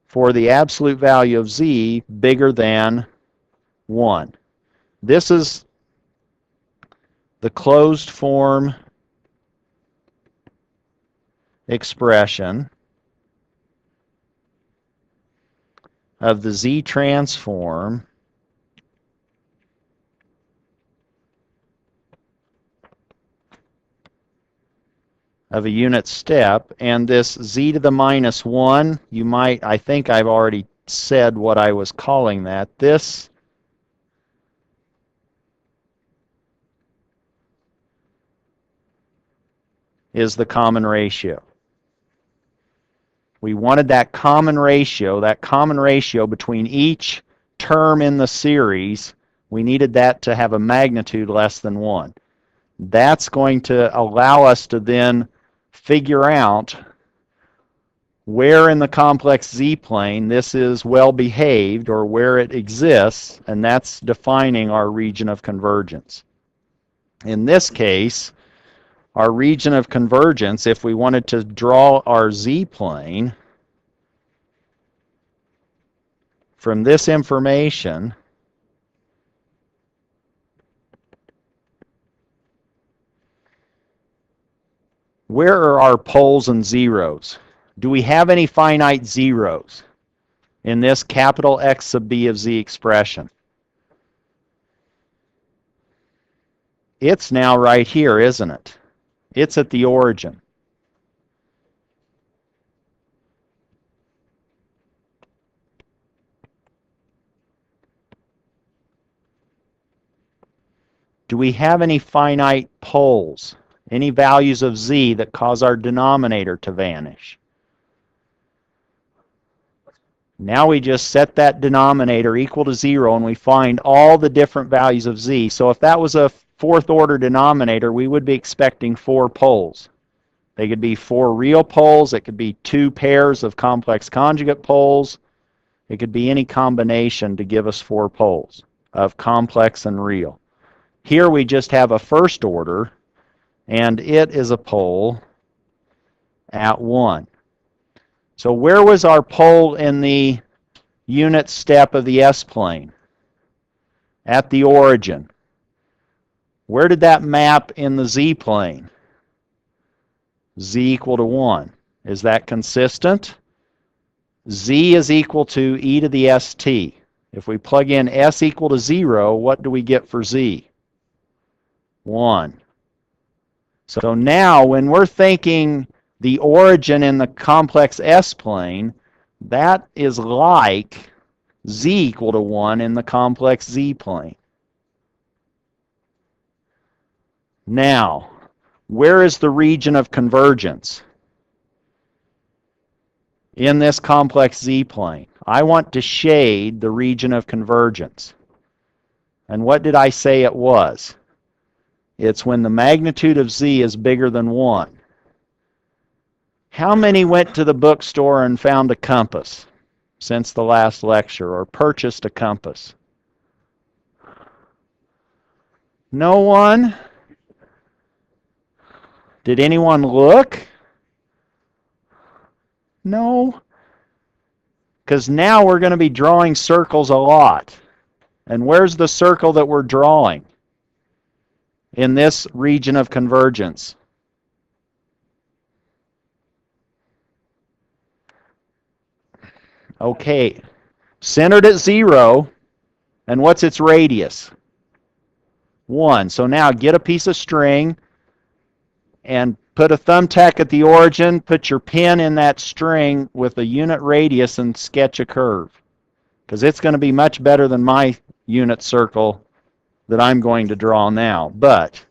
for the absolute value of z bigger than 1. This is the closed form expression of the z transform of a unit step, and this z to the minus 1, you might, I think I've already said what I was calling that. This is the common ratio. We wanted that common ratio between each term in the series. We needed that to have a magnitude less than 1. That's going to allow us to then figure out where in the complex z-plane this is well behaved, or where it exists, and that's defining our region of convergence. In this case, our region of convergence, if we wanted to draw our z-plane from this information, where are our poles and zeros? Do we have any finite zeros in this capital X sub b of z expression? It's now right here, isn't it? It's at the origin. Do we have any finite poles? Any values of z that cause our denominator to vanish? Now we just set that denominator equal to 0, and we find all the different values of z. So if that was a fourth order denominator, we would be expecting 4 poles. They could be 4 real poles. It could be 2 pairs of complex conjugate poles. It could be any combination to give us 4 poles of complex and real. Here we just have a first order, and it is a pole at 1. So where was our pole in the unit step of the S-plane? At the origin. Where did that map in the Z-plane? Z equal to 1. Is that consistent? Z is equal to e to the st. If we plug in s equal to 0, what do we get for z? 1. So now when we're thinking the origin in the complex S-plane, that is like z equal to 1 in the complex Z-plane. Now, where is the region of convergence in this complex Z-plane? I want to shade the region of convergence. And what did I say it was? It's when the magnitude of z is bigger than 1. How many went to the bookstore and found a compass since the last lecture, or purchased a compass? No one? Did anyone look? No? Because now we're going to be drawing circles a lot. And where's the circle that we're drawing in this region of convergence? Okay, centered at 0, and what's its radius? 1. So now get a piece of string and put a thumbtack at the origin, put your pen in that string with a unit radius, and sketch a curve. Because it's going to be much better than my unit circle that I'm going to draw now. But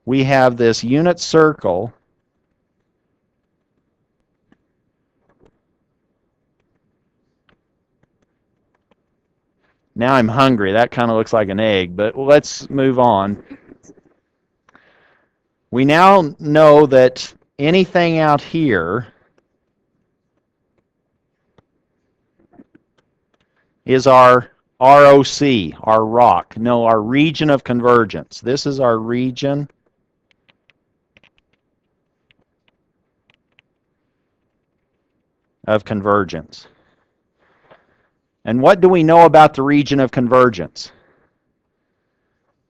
we have this unit circle Now I'm hungry. That kind of looks like an egg, but let's move on. We now know that anything out here is our ROC, our rock. No, our region of convergence. This is our region of convergence. And what do we know about the region of convergence?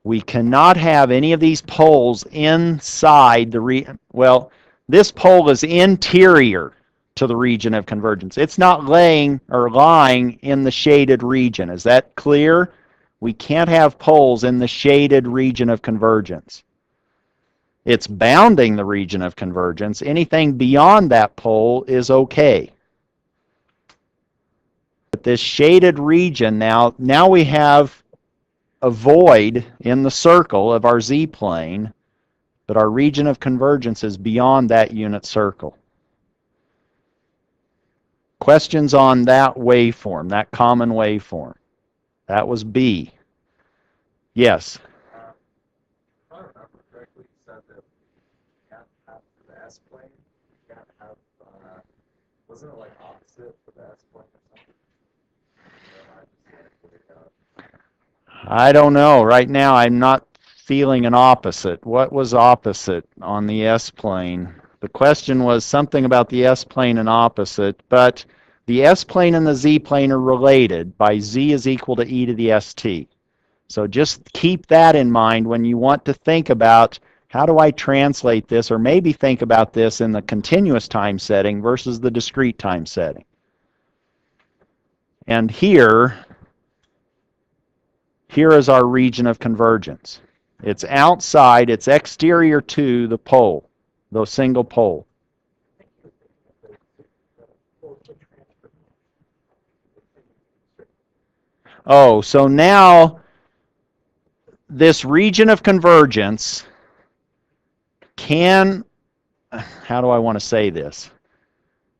We cannot have any of these poles inside the well, this pole is interior to the region of convergence. It's not laying or lying in the shaded region. Is that clear? We can't have poles in the shaded region of convergence. It's bounding the region of convergence. Anything beyond that pole is okay. But this shaded region now we have a void in the circle of our z-plane, but our region of convergence is beyond that unit circle. Questions on that waveform, that common waveform? That was B. Yes? If I remember correctly, you said that you can't have the S-plane, you can't have, wasn't it like opposite for the S-plane or something? I don't know. Right now I'm not feeling an opposite. What was opposite on the S-plane? The question was something about the S-plane and opposite, but the S-plane and the Z-plane are related by Z is equal to e to the st. So just keep that in mind when you want to think about how do I translate this, or maybe think about this in the continuous time setting versus the discrete time setting. And here is our region of convergence. It's outside, it's exterior to the pole, the single pole. Oh, so now this region of convergence can, how do I want to say this?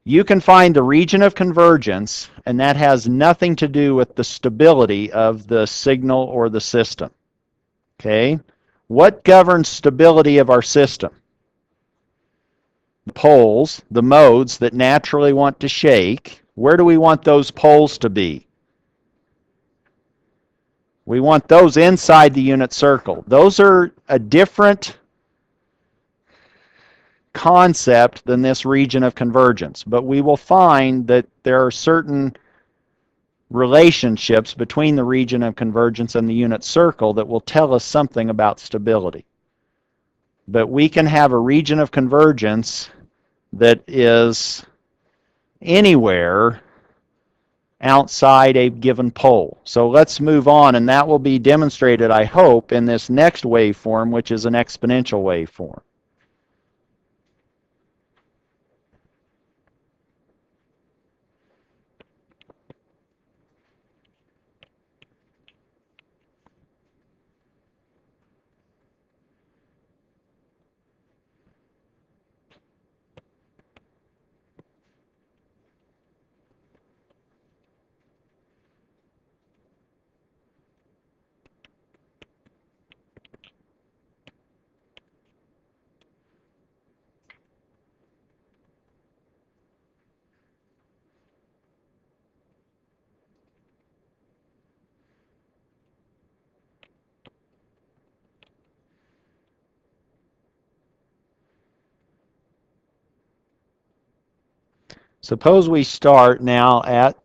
You can find the region of convergence, and that has nothing to do with the stability of the signal or the system. Okay? What governs stability of our system? The poles, the modes that naturally want to shake. Where do we want those poles to be? We want those inside the unit circle. Those are a different concept than this region of convergence, but we will find that there are certain relationships between the region of convergence and the unit circle that will tell us something about stability. But we can have a region of convergence that is anywhere outside a given pole. So let's move on, and that will be demonstrated, I hope, in this next waveform, which is an exponential waveform. Suppose we start now at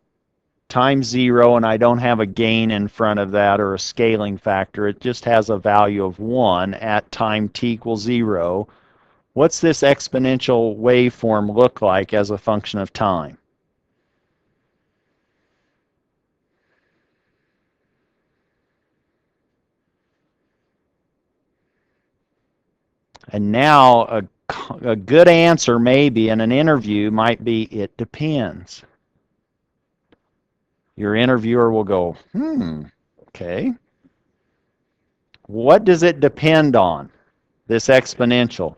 time 0, and I don't have a gain in front of that or a scaling factor. It just has a value of 1 at time t equals 0. What's this exponential waveform look like as a function of time? And now a good answer maybe in an interview might be, it depends. Your interviewer will go, okay. What does it depend on, this exponential?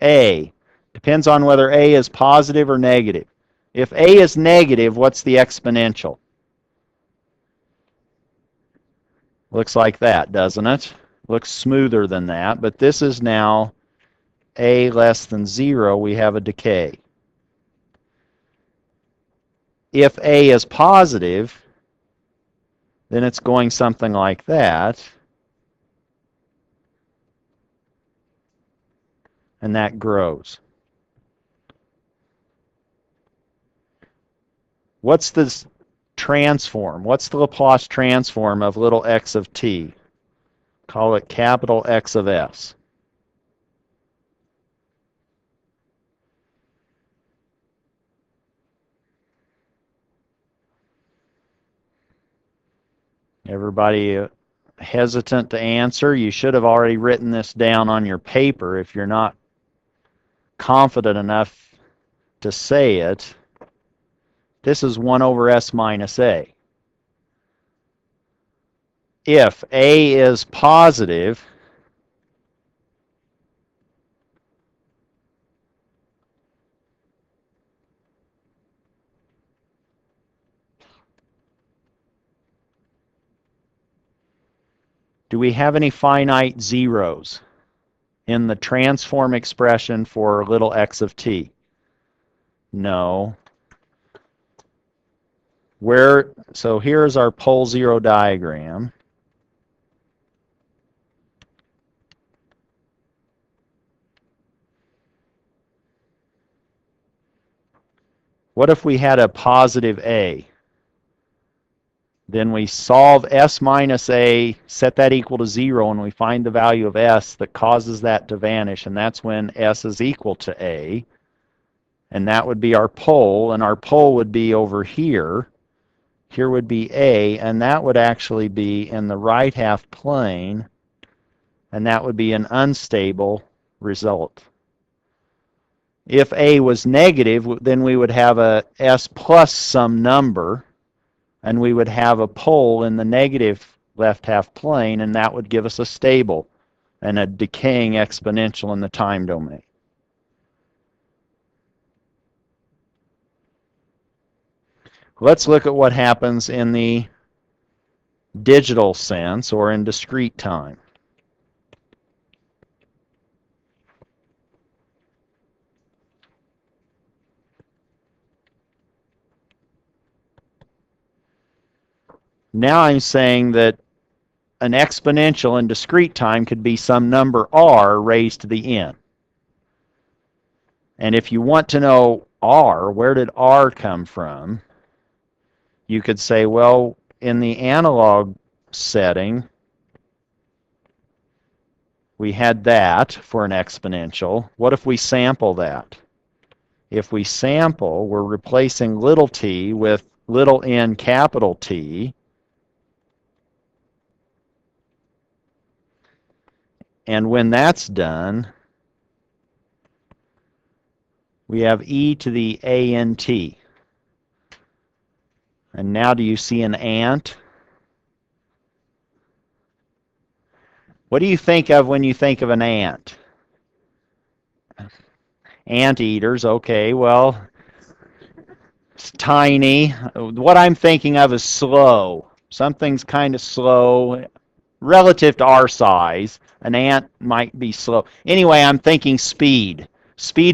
A. Depends on whether A is positive or negative. If A is negative, what's the exponential? Looks like that, doesn't it? Looks smoother than that, but this is now a less than 0, we have a decay. If a is positive, then it's going something like that. And that grows. What's this transform? What's the Laplace transform of little x of t? Call it capital X of s. Everybody hesitant to answer? You should have already written this down on your paper if you're not confident enough to say it. This is 1 over s minus a. If a is positive, do we have any finite zeros in the transform expression for little x of t? No. So here's our pole zero diagram. What if we had a positive a? Then we solve s minus a, set that equal to 0, and we find the value of s that causes that to vanish, and that's when s is equal to a. And that would be our pole, and our pole would be over here. Here would be a, and that would actually be in the right half plane, and that would be an unstable result. If a was negative, then we would have a s plus some number, and we would have a pole in the negative left half plane, and that would give us a stable and a decaying exponential in the time domain. Let's look at what happens in the digital sense or in discrete time. Now I'm saying that an exponential in discrete time could be some number r raised to the n. And if you want to know r, where did r come from? You could say, well, in the analog setting, we had that for an exponential. What if we sample that? If we sample, we're replacing little t with little n capital T. And when that's done, we have e to the ant. And now do you see an ant? What do you think of when you think of an ant? Anteaters, okay, well, it's tiny. What I'm thinking of is slow. Something's kind of slow relative to our size. An ant might be slow. Anyway, I'm thinking speed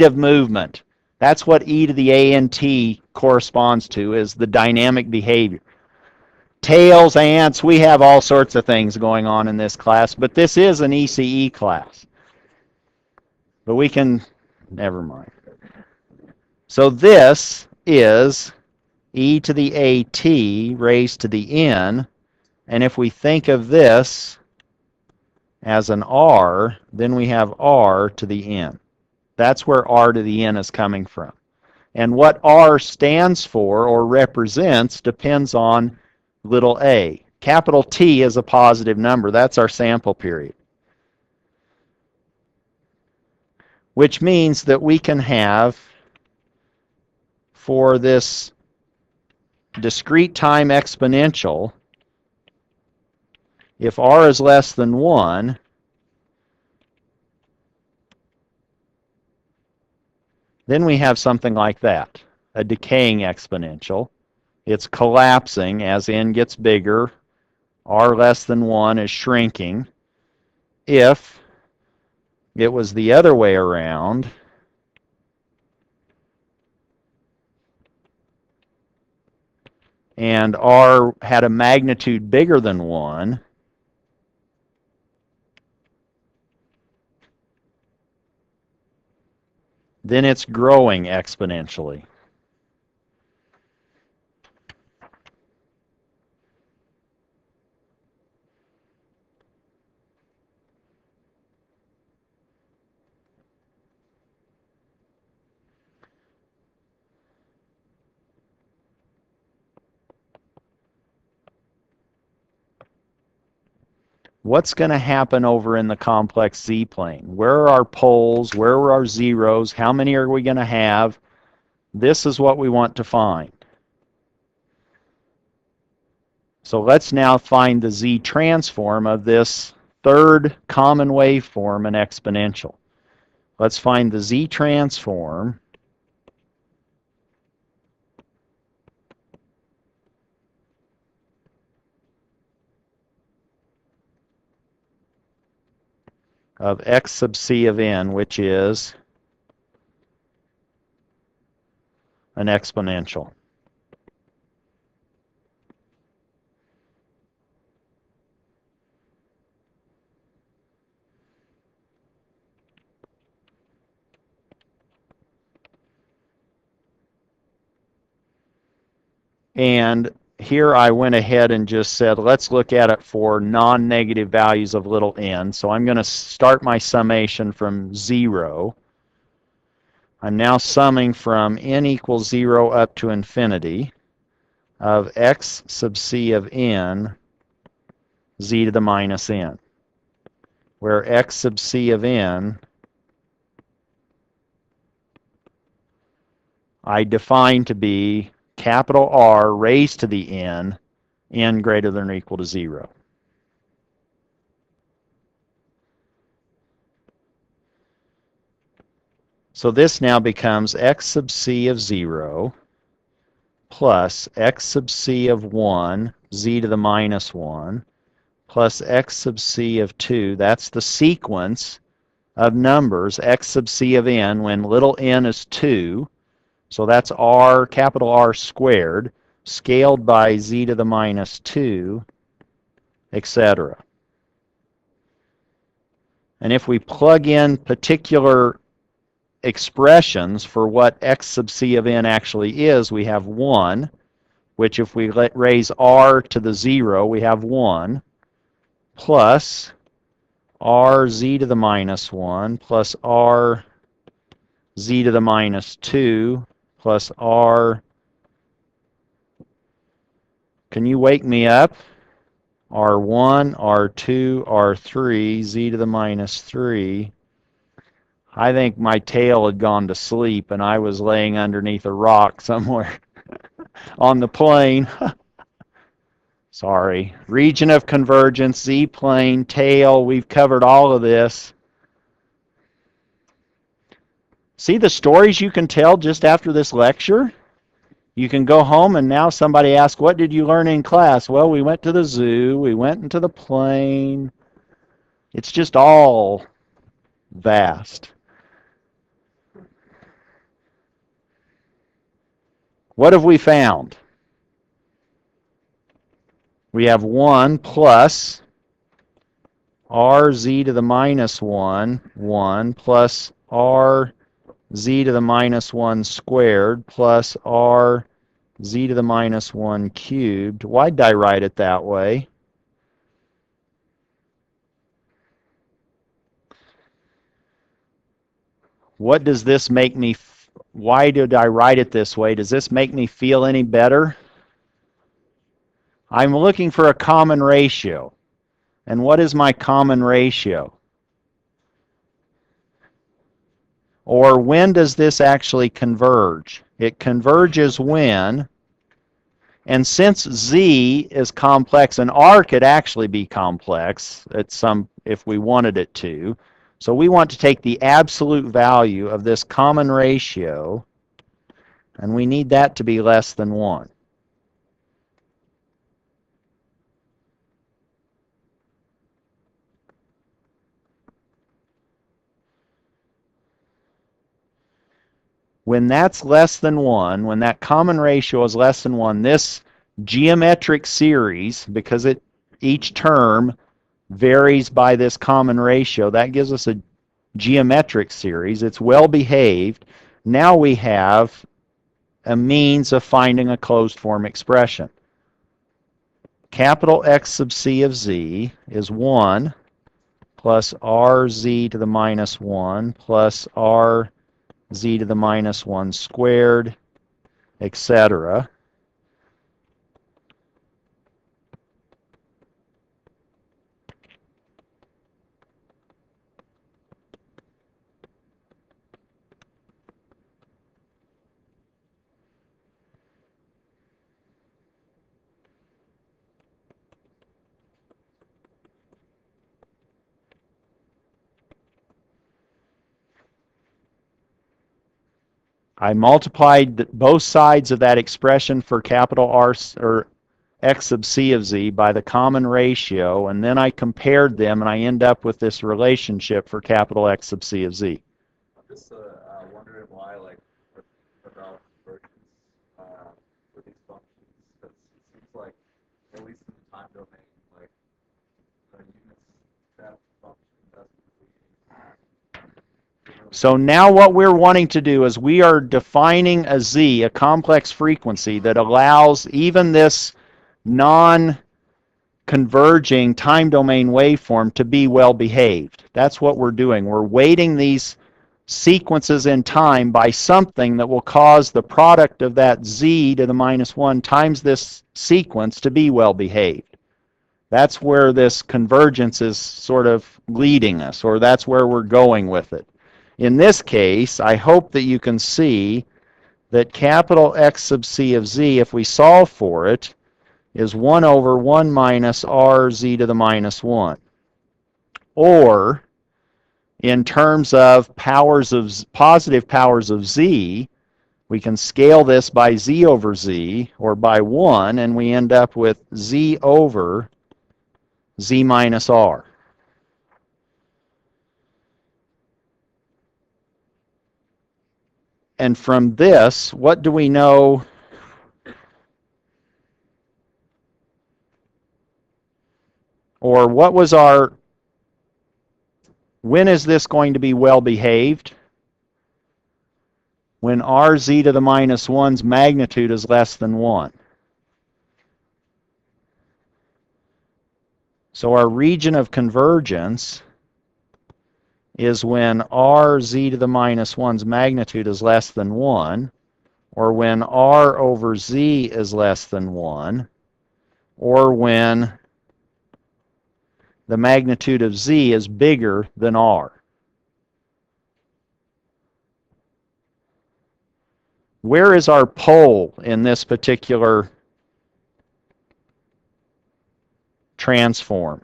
of movement. That's what e to the ant corresponds to, is the dynamic behavior. Tails, ants, we have all sorts of things going on in this class, but this is an ECE class. But we can, never mind. So this is e to the at raised to the n, and if we think of this as an r, then we have r to the n. That's where r to the n is coming from. And what r stands for or represents depends on little a. Capital T is a positive number. That's our sample period. Which means that we can have, for this discrete time exponential, if r is less than 1, then we have something like that, a decaying exponential. It's collapsing as n gets bigger. r less than 1 is shrinking. If it was the other way around, and r had a magnitude bigger than 1, then it's growing exponentially. What's going to happen over in the complex z-plane? Where are our poles? Where are our zeros? How many are we going to have? This is what we want to find. So let's now find the z-transform of this third common waveform and exponential. Let's find the z-transform of x sub c of n, which is an exponential. And here I went ahead and just said, let's look at it for non-negative values of little n. So I'm going to start my summation from 0. I'm now summing from n equals 0 up to infinity of x sub c of n z to the minus n, where x sub c of n I define to be capital R raised to the n greater than or equal to 0. So this now becomes x sub c of 0 plus x sub c of 1 z to the minus 1 plus x sub c of 2. That's the sequence of numbers, x sub c of n, when little n is 2. So that's r, capital R squared, scaled by z to the minus 2, etc. And if we plug in particular expressions for what x sub c of n actually is, we have 1, which if we raise r to the 0, we have 1, plus r z to the minus 1, plus r z to the minus 2, plus r, can you wake me up? R1, R2, R3, z to the minus 3. I think my tail had gone to sleep and I was laying underneath a rock somewhere on the plane. Sorry. Region of convergence, z-plane, tail, we've covered all of this. See the stories you can tell just after this lecture? You can go home and now somebody asks, what did you learn in class? Well, we went to the zoo, we went into the plane. It's just all vast. What have we found? We have 1 plus r z to the minus 1, 1, plus r z to the minus 1 squared, plus r z to the minus 1 cubed. Why did I write it that way? What does this make me, why did I write it this way? Does this make me feel any better? I'm looking for a common ratio. And what is my common ratio? Or when does this actually converge? It converges when, and since z is complex, and r could actually be complex at some, if we wanted it to, so we want to take the absolute value of this common ratio, and we need that to be less than 1. When that's less than 1, when that common ratio is less than 1, this geometric series, because each term varies by this common ratio, that gives us a geometric series. It's well behaved. Now we have a means of finding a closed form expression. Capital X sub c of z is 1 plus rz to the minus 1 plus rz to the minus 1 squared, etc. I multiplied both sides of that expression for capital R or x sub c of z by the common ratio, and then I compared them, and I end up with this relationship for capital X sub c of z. I'm just wondering why, like, about convergence for these functions, because it seems like, at least in the time domain, like, the units that function doesn't really. So now what we're wanting to do is we are defining a z, a complex frequency that allows even this non-converging time domain waveform to be well behaved. That's what we're doing. We're weighting these sequences in time by something that will cause the product of that z to the minus 1 times this sequence to be well behaved. That's where this convergence is sort of leading us, or that's where we're going with it. In this case, I hope that you can see that capital X sub c of z, if we solve for it, is 1 over 1 minus rz to the minus 1. Or, in terms of positive powers of z, we can scale this by z over z, or by 1, and we end up with z over z minus r. And from this, what do we know? Or what was our, when is this going to be well behaved? When rz to the minus 1's magnitude is less than 1. So our region of convergence is when rz to the minus 1's magnitude is less than 1, or when r over z is less than 1, or when the magnitude of z is bigger than r. Where is our pole in this particular transform?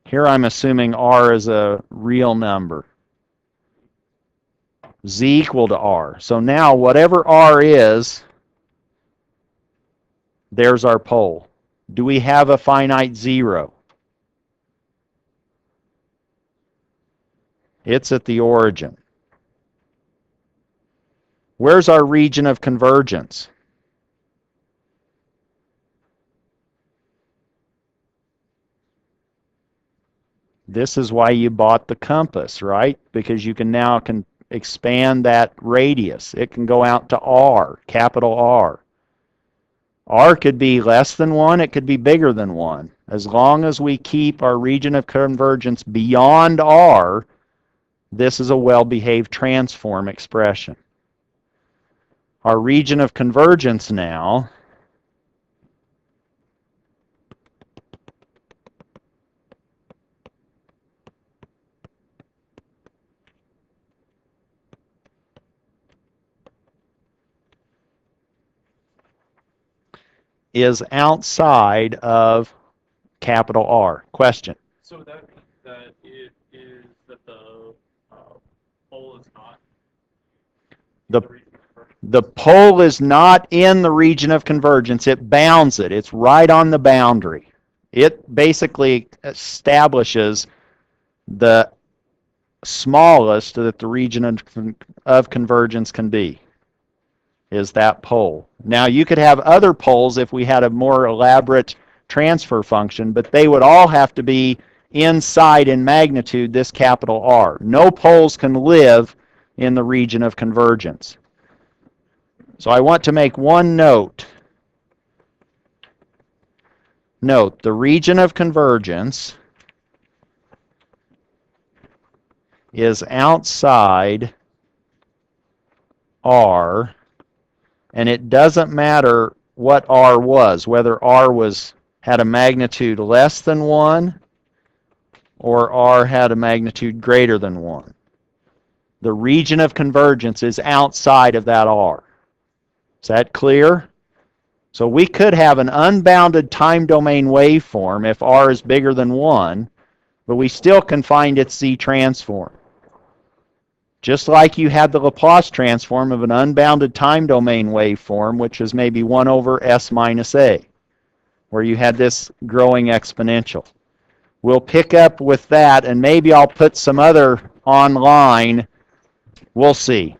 Here I'm assuming r is a real number. Z equal to r. So now whatever r is, there's our pole. Do we have a finite zero? It's at the origin. Where's our region of convergence? This is why you bought the compass, right? Because you can now expand that radius. It can go out to r, capital R. R could be less than 1, it could be bigger than 1. As long as we keep our region of convergence beyond R, this is a well-behaved transform expression. Our region of convergence now is outside of capital R. Question? So that means that it is that the pole is not The, the region of convergence? the pole is not in the region of convergence. It bounds it. It's right on the boundary. It basically establishes the smallest that the region of convergence can be, is that pole. Now you could have other poles if we had a more elaborate transfer function, but they would all have to be inside in magnitude this capital R. No poles can live in the region of convergence. So I want to make one note. Note, the region of convergence is outside R, and it doesn't matter what R was, whether R had a magnitude less than 1 or R had a magnitude greater than 1. The region of convergence is outside of that R. Is that clear? So we could have an unbounded time domain waveform if R is bigger than 1, but we still can find its Z transform. Just like you had the Laplace transform of an unbounded time domain waveform, which is maybe 1 over S minus A, where you had this growing exponential. We'll pick up with that, and maybe I'll put some other online. We'll see.